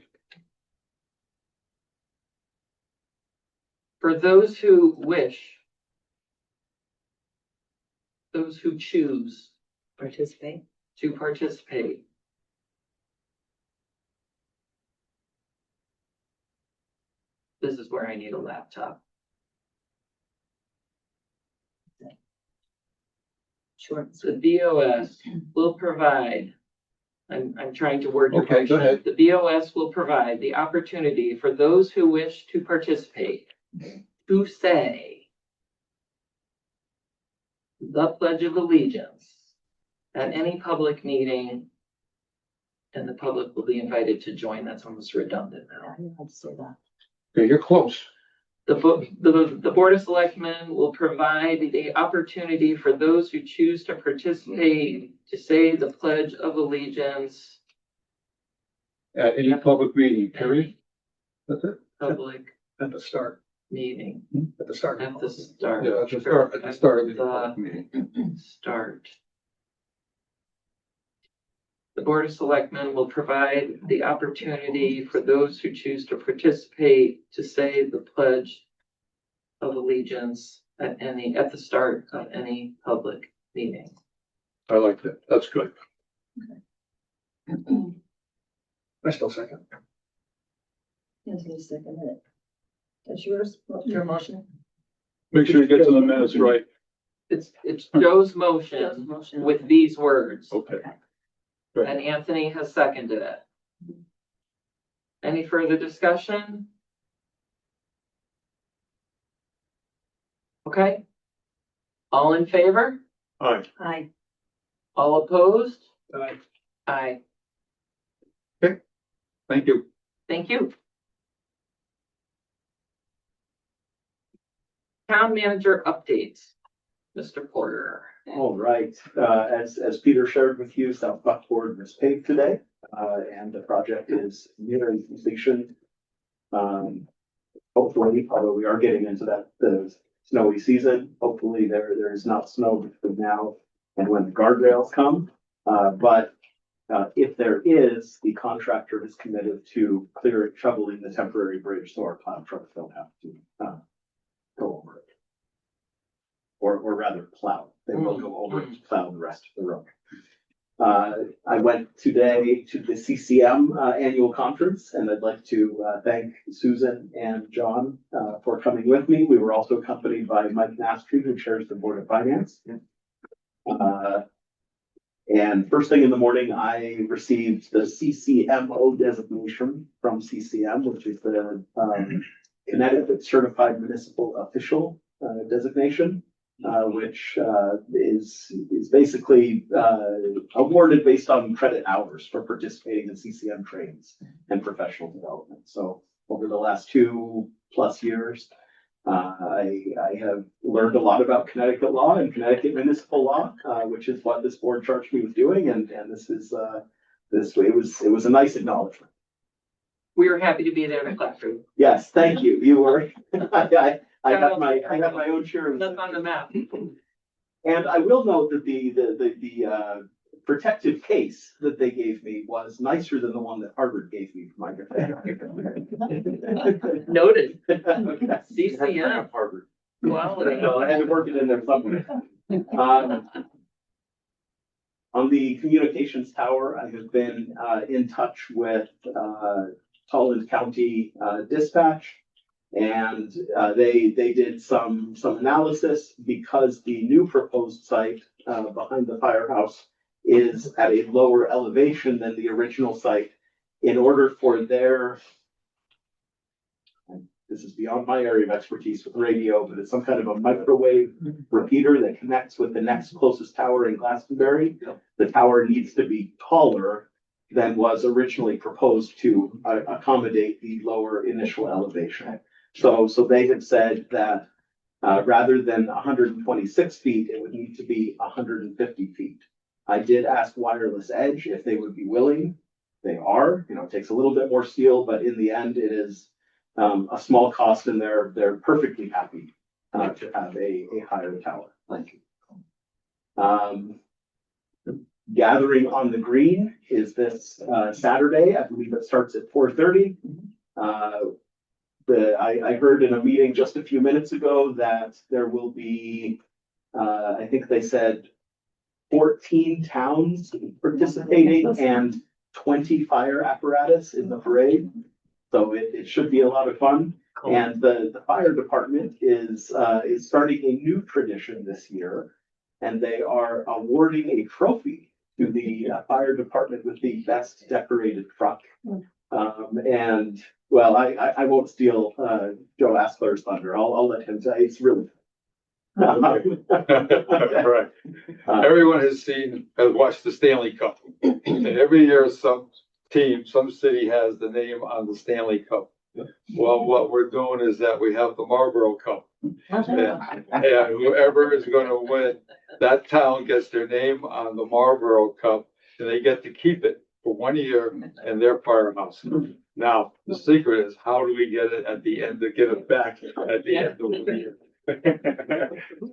for those who wish, those who choose Participate. to participate. This is where I need a laptop. Sure. The BOS will provide, I'm trying to word your Okay, go motion. ahead. The BOS will provide the opportunity for those who wish to participate to say the Pledge of Allegiance at any public meeting, and the public will be invited to join. That's almost redundant now. I'd say that. okay, you're close. The Board of Selectmen will provide the opportunity for those who choose to participate to say the Pledge of Allegiance At any public meeting, period. That's it. public At the start, meeting at the start. at the start. Yeah, at the start of the public meeting. Start. The Board of Selectmen will provide the opportunity for those who choose to participate to say the Pledge of Allegiance at the start of any public meeting. I like that. That's good. I still second. Anthony seconded it. That's yours, your motion? Make sure you get to the minutes right. It's Joe's Joe's motion motion. with these words, Okay. and Anthony has seconded it. Any further discussion? Okay. All in favor? All right. Aye. All opposed? Aye. Aye. Thank you. Thank you. Town manager updates. Mr. Porter. All right, as Peter shared with you, South Buckboard was paved today, and the project is nearing completion. Hopefully, although we are getting into the snowy season, hopefully there is not snow between now and when the guardrails come. But if there is, the contractor is committed to shoveling the temporary bridge so our plow trucks don't have to go over it. Or rather plow. They will go over it to plow the rest of the road. I went today to the CCM annual conference, and I'd like to thank Susan and John for coming with me. We were also accompanied by Mike Nastry, who chairs the Board of Finance. And first thing in the morning, I received the CCMO designation from CCM, which is the Connecticut Certified Municipal Official designation. Which is basically awarded based on credit hours for participating in CCM trainings and professional development. So over the last 2+ years, I have learned a lot about Connecticut law and Connecticut municipal law, which is what this board charged me with doing, and this is it was a nice acknowledgement. We were happy to be there to clap for you. Yes, thank you. You were. I got my own share of. That's on the map. And I will note that the protective case that they gave me was nicer than the one that Harvard gave me for my Noted. Okay. CCM. Harvard. Quality. No, I had to work it in there somewhere. On the communications tower, I have been in touch with Holland County Dispatch. And they did some analysis because the new proposed site behind the firehouse is at a lower elevation than the original site. In order for this is beyond my area of expertise with radio, but it's some kind of a microwave repeater that connects with the next closest tower in Glastonbury. The tower needs to be taller than was originally proposed to accommodate the lower initial elevation. So they have said that rather than 126 feet, it would need to be 150 feet. I did ask Wireless Edge if they would be willing. They are. It takes a little bit more steel, but in the end, it is a small cost, and they're perfectly happy to have a higher tower. Thank you. Gathering on the Green is this Saturday. I believe it starts at 4:30. I heard in a meeting just a few minutes ago that there will be, I think they said 14 towns participating and 20 fire apparatus in the parade. So it should be a lot of fun. Cool. And the fire department is starting a new tradition this year, and they are awarding a trophy to the fire department with the best decorated truck. And well, I won't steal Joe Askler's thunder. I'll let him say it's really. Right. Everyone has watched the Stanley Cup, and every year some city has the name on the Stanley Cup. Well, what we're doing is that we have the Marlboro Cup, and whoever is going to win, that town gets their name on the Marlboro Cup, and they get to keep it for 1 year in their firehouse. Now, the secret is how do we get it at the end to get it back at the end of the year?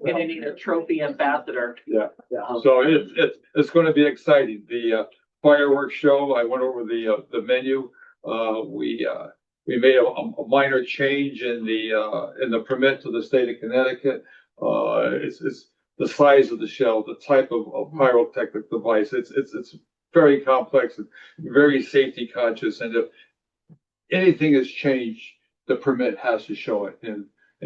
Gonna need a trophy ambassador. Yeah. So it's going to be exciting. The fireworks show. I went over the menu. We made a minor change in the permit to the state of Connecticut. It's the size of the shell, the type of pyrotechnic device. It's very complex and very safety conscious. And if anything has changed, the permit has to show it. And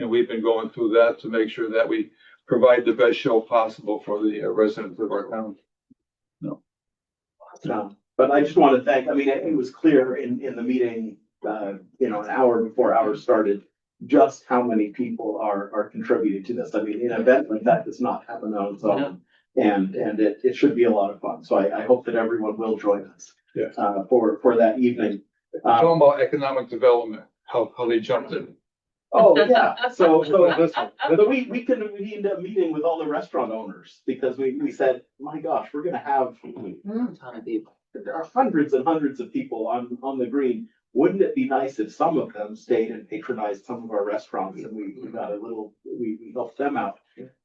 we've been going through that to make sure that we provide the best show possible for the residents of our town. No. But I just want to thank, it was clear in the meeting, an hour before ours started, just how many people are contributing to this. An event like that does not happen on its own. And it should be a lot of fun. So I hope that everyone will join us for that evening. Talking about economic development, how they jumped in. Oh, yeah, so Listen, we convened a meeting with all the restaurant owners because we said, my gosh, we're gonna have a ton of people. There are hundreds and hundreds of people on the green. Wouldn't it be nice if some of them stayed and patronized some of our restaurants and we got a little, we helped them out.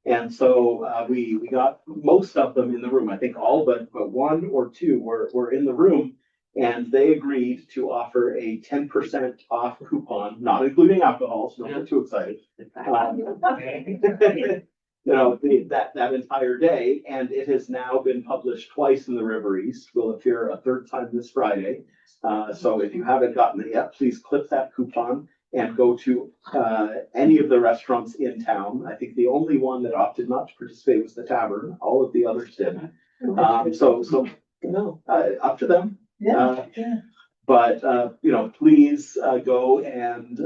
And so, we got most of them in the room. I think all but one or two were in the room. And they agreed to offer a 10% off coupon, not including alcohol, so don't get too excited. You know, that entire day, and it has now been published twice in the River East, will appear a third time this Friday. So if you haven't gotten it yet, please clip that coupon and go to any of the restaurants in town. I think the only one that opted not to participate was the Tavern. All of the others did. So up to them. Yeah. But you know, please go and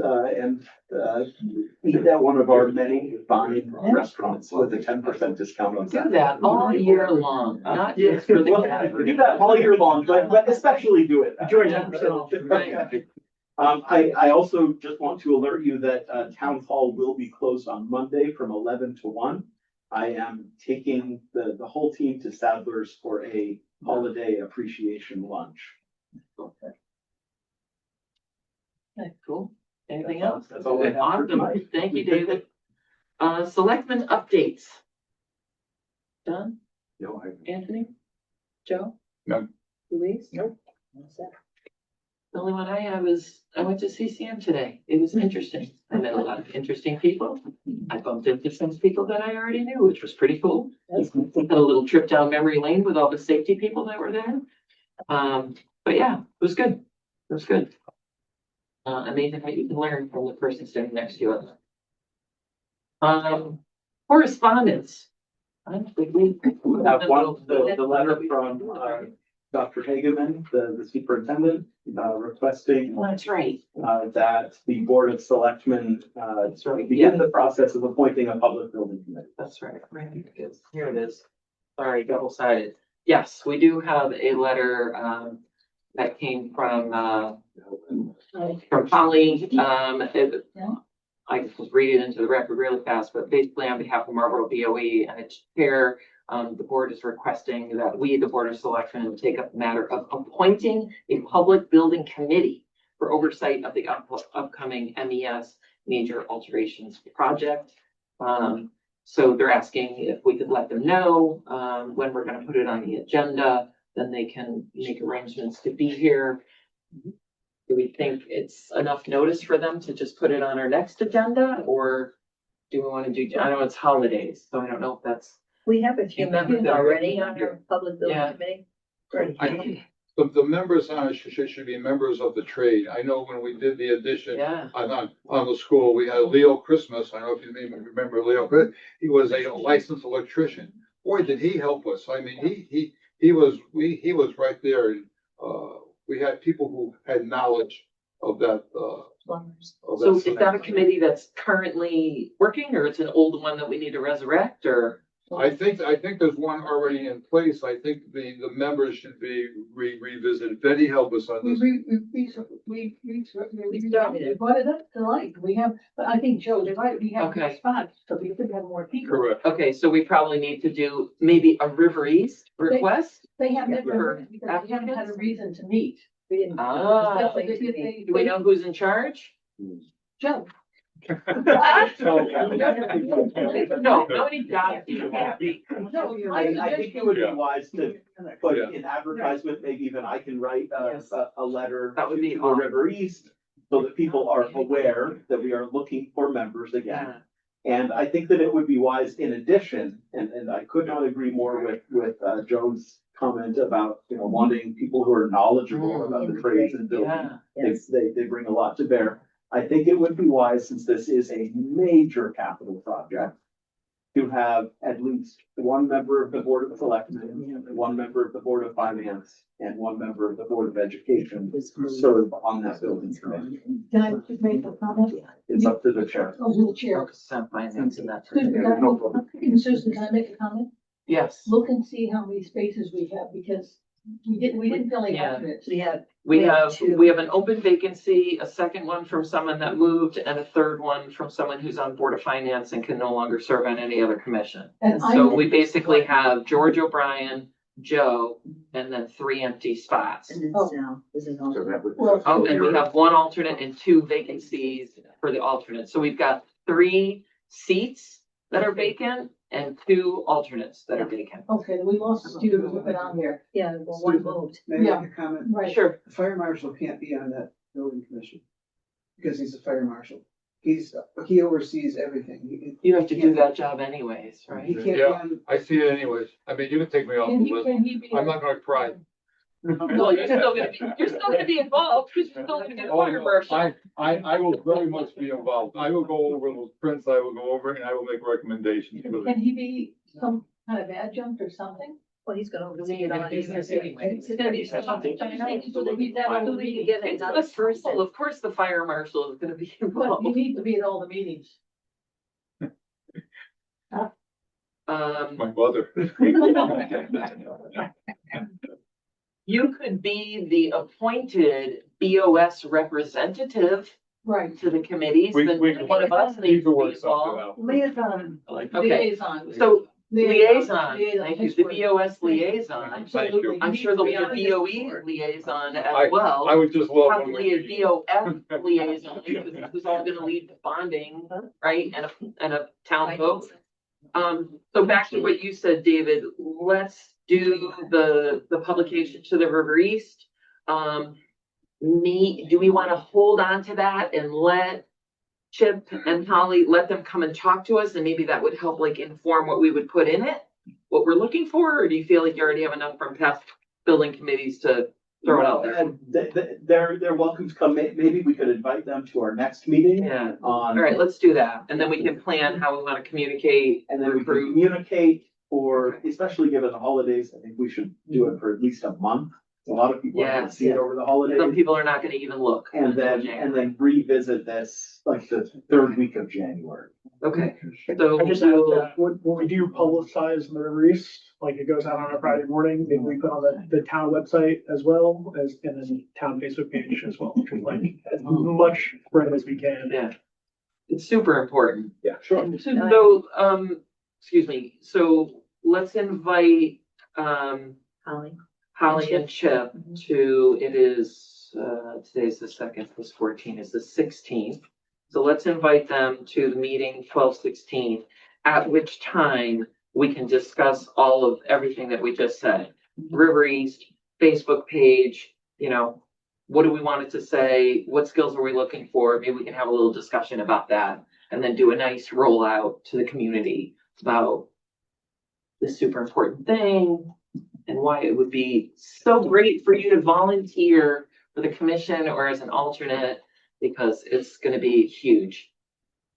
eat at one of our many fine restaurants with a 10% discount on Do that. that all year long, not just for the Well, category. do that all year long, but especially do it. Enjoy 10% off. Right. I also just want to alert you that town hall will be closed on Monday from 11 to 1. I am taking the whole team to Sadler's for a holiday appreciation lunch. Okay, cool. Anything That's all- else? that's all I have for Awesome. tonight. Thank you, David. Selectmen updates. Don, No, Anthony, Joe? None. Louise? Nope. The only one I have is, I went to CCM today. It was interesting. I met a lot of interesting people. I bumped into some people that I already knew, which was pretty cool. Had a little trip down memory lane with all the safety people that were there. But yeah, it was good. It was good. Amazing how you can learn from the person sitting next to you. Correspondence. I think we have one, the letter from Dr. Hageman, the superintendent, requesting Well, that's right. that the Board of Selectmen begin the process of appointing a public building committee. That's right. Here it is. Sorry, double-sided. Yes, we do have a letter, that came from Polly. I just read it into the record really fast, but basically on behalf of Marlboro BOE and its chair, the board is requesting that we, the Board of Selectmen, take up the matter of appointing a public building committee for oversight of the upcoming MES major alterations project. So they're asking if we could let them know when we're going to put it on the agenda, then they can make arrangements to be here. Do we think it's enough notice for them to just put it on our next agenda, or do we want to do, I know it's holidays, so I don't know if that's. We have a few members already on our public building Yeah. committee. The members on it should be members of the trade. I know when we did the addition Yeah, on the school, we had Leo Christmas. I don't know if you even remember Leo, but he was a licensed electrician. Boy, did he help us. I mean, he was right there. And we had people who had knowledge of that. so is that a committee that's currently working, or it's an old one that we need to resurrect, or? I think there's one already in place. I think the members should be revisited. Betty helped us on this. We started it. Brought it up tonight. We have, but I think Joe, you're right, we have Okay. spots, so we could have more people. Correct. Okay, so we probably need to do maybe a River East request? They have never, For because we haven't had a reason to meet. We didn't. Ah, They- do we know who's in charge? Joe. No, nobody got you. I think it would be wise to put Yeah. in advertisement, maybe even I can write Yes. a letter That would to be the awesome. River East so that people are aware that we are looking for members again. Yeah. And I think that it would be wise in addition, and I could not agree more with Joe's comment about, wanting people who are knowledgeable about the trades and building. Yeah. Yes. They bring a lot to bear. I think it would be wise, since this is a major capital project, to have at least one member of the Board of Selectmen, one member of the Board of Finance, and one member of the Board of Education serve on that building committee. Can I just make a comment? It's up to the chair. Oh, the chair. Focus on finance and that. Susan, Yeah, no problem. Susan, can I make a comment? Yes. Look and see how many spaces we have, because We didn't fill any Yeah. alternates. We have, We We have have, two. we have an open vacancy, a second one from someone that moved, and a third one from someone who's on Board of Finance and can no longer serve on any other commission. And I- So we basically have George O'Brien, Joe, and then 3 empty spots. and Oh. it's now, this is all. So that would. Well- Oh, and we have 1 alternate and 2 vacancies for the alternate. So we've got 3 seats that are vacant and 2 alternates that are vacant. Okay, we lost a student who put on there. Yeah, well, one moved. May I Yeah. make a comment? Right. Sure. The fire marshal can't be on that building commission because he's a fire marshal. He oversees everything. You have to do that job anyways, He right? can't be Yeah. on, I see it anyways. I mean, you can take me off Can the he, list. can he be? I'm not gonna cry. Well, you're still gonna be involved, because you're still gonna be the fire marshal. I will very much be involved. I will go over those prints, I will go over and I will make recommendations. for Can them. he be some kind of adjunct or something? Well, he's gonna oversee He's it gonna all. be there anyway. It's gonna be something. So we need that on the We need to meeting. get It's another person. possible. Of course, the fire marshal is gonna be But you involved. need to be at all the meetings. My mother. You could be the appointed BOS representative Right. to the committees, We then can- one of us We needs can to be work something involved. out. Liaison, Okay, liaison. so liaison, Liaison, thank you, that's the right. BOS liaison. Absolutely. I'm You sure need to there'll be be a on BOE liaison as I well. would just love one Probably a more. BOF liaison, who's all gonna lead the bonding, right, and a town vote. So back to what you said, David, let's do the publication to the River East. Do we wanna hold on to that and let Chip and Holly, let them come and talk to us, and maybe that would help like inform what we would put in it? What we're looking for, or do you feel like you already have enough from past building committees to throw it out there? And they're welcome to come. Maybe we could invite them to our next meeting Yeah, on. all right, let's do that, and then we can plan how we wanna communicate And then we can recruit. communicate for, especially given the holidays, I think we should do it for at least a month. A lot of people are gonna Yes, see it over the holidays. Some people are not gonna even look. And until then, January. and then revisit this like the 3rd week of January. Okay, so I just add we'll- that when we do publicize the River East, like it goes out on a Friday morning, maybe we put on the town website as well as, and then town Facebook page as well, like as much spread as we can. yeah, it's super important. Yeah, Sure. So, excuse me, so let's invite, Holly. Holly and Chip to, it is, today's the 2nd, plus 14 is the 16th. So let's invite them to the meeting 12/16, at which time we can discuss all of everything that we just said. River East, Facebook page, what do we want it to say? What skills are we looking for? Maybe we can have a little discussion about that and then do a nice rollout to the community about this super important thing and why it would be so great for you to volunteer for the commission or as an alternate, because it's gonna be huge.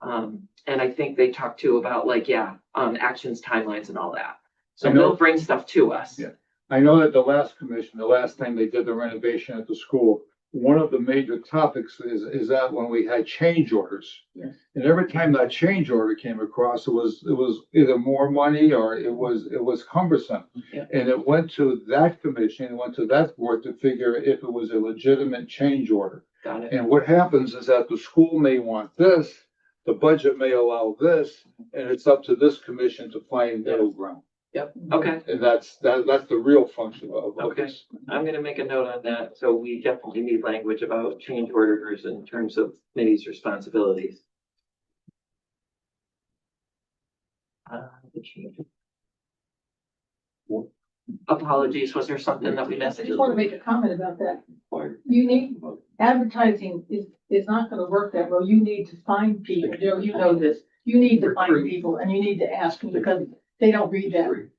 And I think they talked too about actions, timelines and all that. So I know. they'll bring stuff to us. Yeah. I know that the last commission, the last time they did the renovation at the school, one of the major topics is that when we had change orders. Yes. And every time that change order came across, it was either more money or it was cumbersome. Yeah. And it went to that commission, it went to that board to figure if it was a legitimate change order. Got it. And what happens is that the school may want this, the budget may allow this, and it's up to this commission to find middle ground. Yep, okay. And that's the real function of Okay. this. I'm gonna make a note on that, so we definitely need language about change orders in terms of committee's responsibilities. The change. Apologies, was there something that we I missed? just want to make a comment about that. You need, advertising is not gonna work that well. You need to find people, you know this. You need to find people and you need to ask them because they don't read that.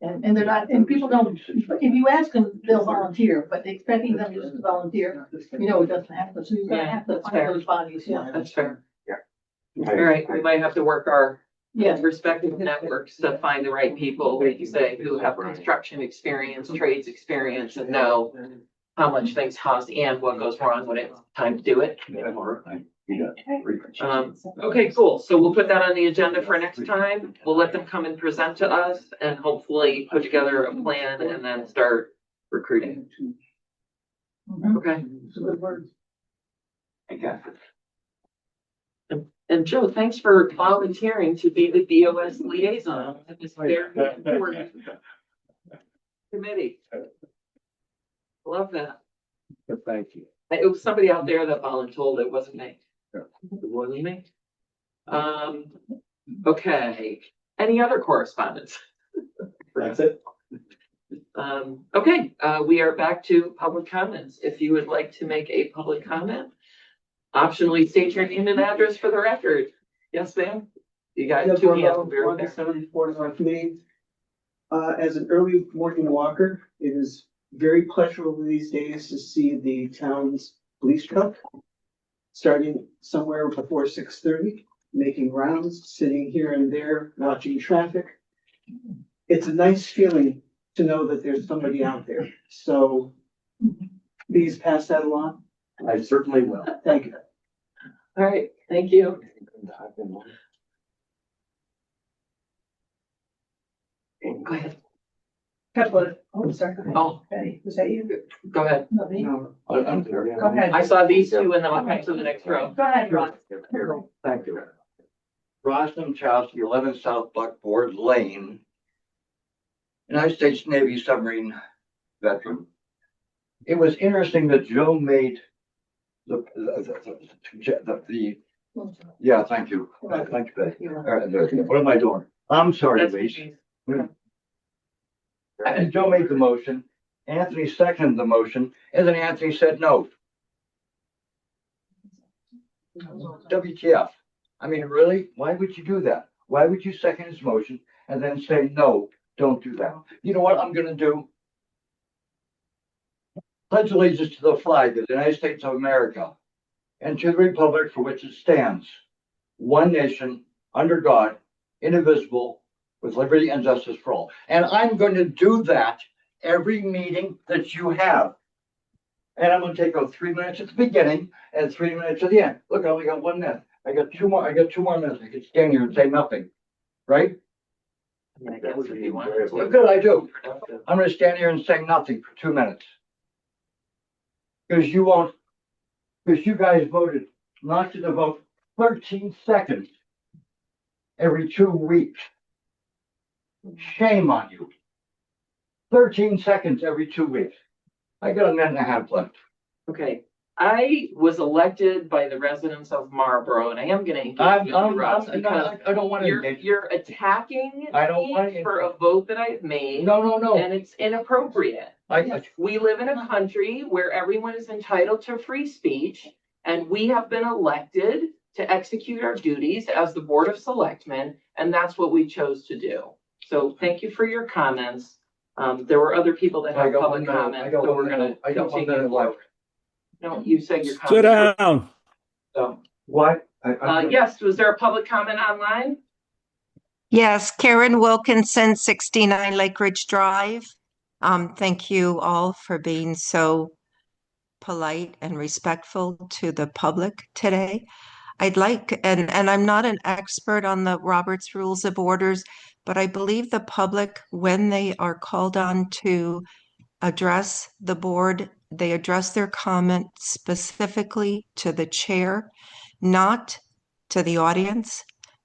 And they're not, and people don't, if you ask them, they'll volunteer, but expecting them just to volunteer, it doesn't happen. So you're gonna have to that's find fair. those bodies, yeah. That's fair. All right, we might have to work our Yeah. respective networks to find the right people, like you say, who have construction experience, trades experience, and know how much things cost and what goes wrong when it's time to do it. Okay, cool. So we'll put that on the agenda for next time. We'll let them come and present to us and hopefully put together a plan and then start recruiting. Okay. It's a good word. I guess. And Joe, thanks for volunteering to be the BOS liaison. That was very important committee. Love that. Thank you. It was somebody out there that volunteered. It wasn't me. It wasn't me. Okay. Any other correspondence? That's it. Okay, we are back to public comments. If you would like to make a public comment, optionally state your name and address for the record. Yes, ma'am? You got Yeah, two for hands. about Very good. 474 North Main. As an early morning walker, it is very pleasurable these days to see the town's police truck starting somewhere before 6:30, making rounds, sitting here and there, watching traffic. It's a nice feeling to know that there's somebody out there. So please pass that along. I certainly will. Thank you. All right, thank you. Go ahead. Couple of, oh, sorry. Oh, Patty, was that you? go ahead. No, me? No, I'm there. Go ahead. I saw these two and then I'll come to the next row. Go ahead, Ron. Thank you. Rostam Chowski, 11 South Buckboard Lane. United States Navy submarine veteran. It was interesting that Joe made yeah, thank you. Thank you, Betty. All right, what am I doing? I'm sorry, That's Lise. me. And Joe made the motion, Anthony seconded the motion, and then Anthony said no. WTF? I mean, really? Why would you do that? Why would you second his motion and then say, no, don't do that? You know what I'm gonna do? Pledge allegiance to the flag of the United States of America and to the republic for which it stands, one nation, under God, indivisible, with liberty and justice for all. And I'm going to do that every meeting that you have. And I'm gonna take about 3 minutes at the beginning and 3 minutes at the end. Look, I only got 1 minute. I got two more minutes. I could stand here and say nothing, right? I guess if you want to. Good, I do. I'm gonna stand here and say nothing for 2 minutes. Because you won't, because you guys voted not to devote 13 seconds every 2 weeks. Shame on you. 13 seconds every 2 weeks. I got a minute and a half left. Okay, I was elected by the residents of Marlboro and I am gonna engage with you, Ross, because I don't want to engage. you're attacking I don't me want to. for a vote that I've made. No. And it's inappropriate. We live in a country where everyone is entitled to free speech, and we have been elected to execute our duties as the Board of Selectmen, and that's what we chose to do. So thank you for your comments. There were other people that had public comments, so we're gonna continue forward. No, you said your Sit comments. down. So, what? Yes, was there a public comment online? Yes, Karen Wilkinson, 69 Lake Ridge Drive. Thank you all for being so polite and respectful to the public today. I'd like, and I'm not an expert on the Roberts Rules of Orders, but I believe the public, when they are called on to address the board, they address their comment specifically to the chair, not to the audience,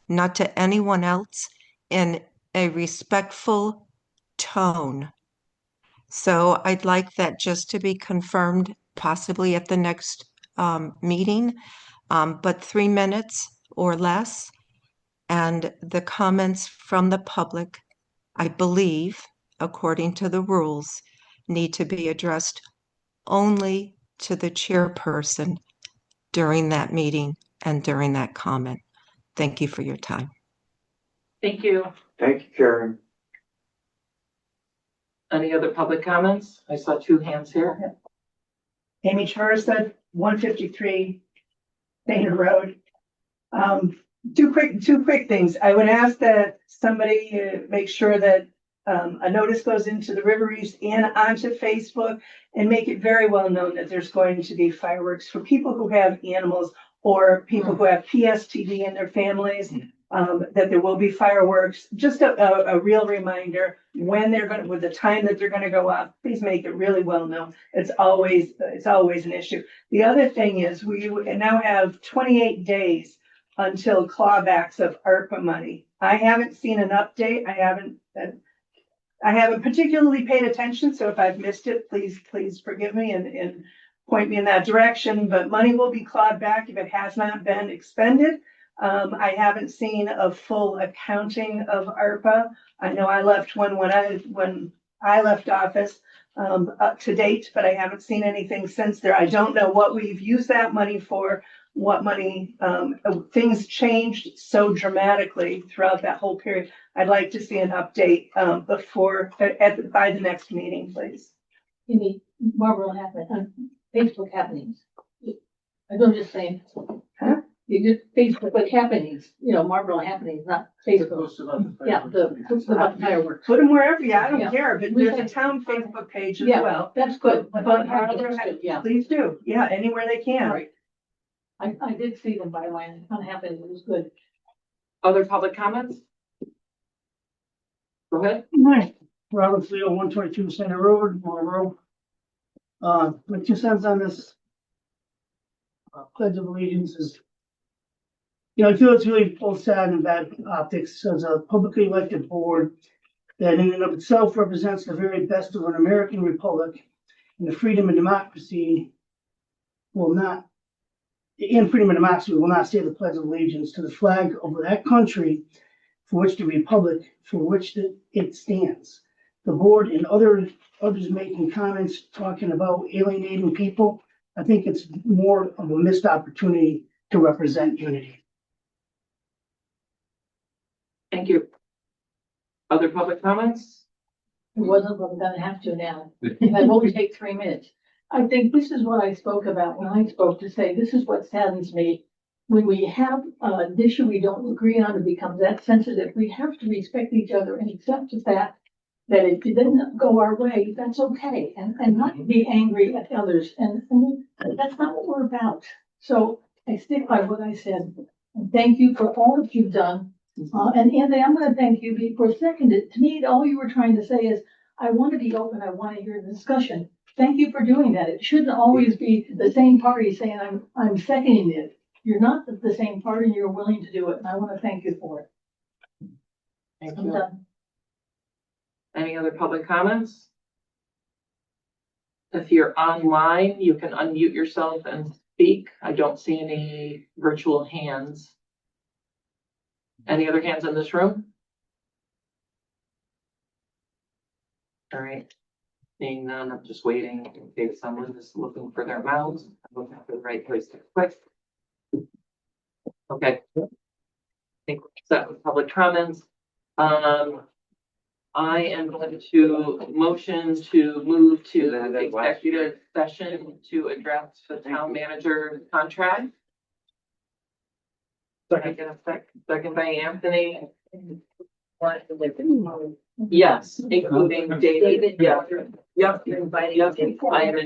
not to anyone else, in a respectful tone. So I'd like that just to be confirmed, possibly at the next meeting, but 3 minutes or less. And the comments from the public, I believe, according to the rules, need to be addressed only to the chairperson during that meeting and during that comment. Thank you for your time. Thank you. Thank you, Karen. Any other public comments? I saw 2 hands here. Amy Charstead, 153 Stainer Road. Two quick things. I would ask that somebody make sure that a notice goes into the River East and onto Facebook, and make it very well known that there's going to be fireworks for people who have animals or people who have PSTD in their families. that there will be fireworks, just a real reminder when they're gonna, with the time that they're gonna go off, please make it really well known. It's always an issue. The other thing is we now have 28 days until clawbacks of ARPA money. I haven't seen an update. I haven't particularly paid attention, so if I've missed it, please forgive me and point me in that direction, but money will be clawed back if it has not been expended. I haven't seen a full accounting of ARPA. I know I left one when I left office, up to date, but I haven't seen anything since there. I don't know what we've used that money for, what money, things changed so dramatically throughout that whole period. I'd like to see an update, by the next meeting, please. You mean Marlboro happening, Facebook happenings. I'm just saying. Huh? You just Facebook what happenings, Marlboro happenings, not Facebook. Yeah, the fireworks. Put them wherever, I don't Yeah. care, but there's a town Facebook page as Yeah, well. that's good. But Yeah. please do, anywhere they can. Right. I did see them, by the way, and it kind of happened, it was good. Other public comments? Go ahead. Hi, Robert Leo, 122 Center Road, Marlboro. My 2 cents on this Pledge of Allegiance is, I feel it's really both sad and bad optics as a publicly elected board that in and of itself represents the very best of an American republic, and freedom and democracy will not say the Pledge of Allegiance to the flag of that country for which the republic for which it stands. The board and others making comments talking about alienating people, I think it's more of a missed opportunity to represent unity. Thank you. Other public comments? It wasn't, but I'm gonna have to now. I won't take 3 minutes. I think this is what I spoke about when I spoke to say, this is what saddens me. When we have an issue we don't agree on, it becomes that sensitive. We have to respect each other and accept the fact that if it doesn't go our way, that's okay. And not be angry at others. And that's not what we're about. So I stick by what I said. And thank you for all that you've done. And Anthony, I'm gonna thank you for seconded. To me, all you were trying to say is, I want to be open, I want to hear the discussion. Thank you for doing that. It shouldn't always be the same party saying, I'm seconding it. You're not the same party, and you're willing to do it, and I want to thank you for it. Thank I'm you. done. Any other public comments? If you're online, you can unmute yourself and speak. I don't see any virtual hands. Any other hands in this room? All right. Seeing none, I'm just waiting in case someone is looking for their mouse. I'm looking for the right place to click. Okay. I think we're set with public comments. I am going to motion to move to the executive session to address the town manager contract. Second by Anthony. Yes, including David. Yeah. Yep. I am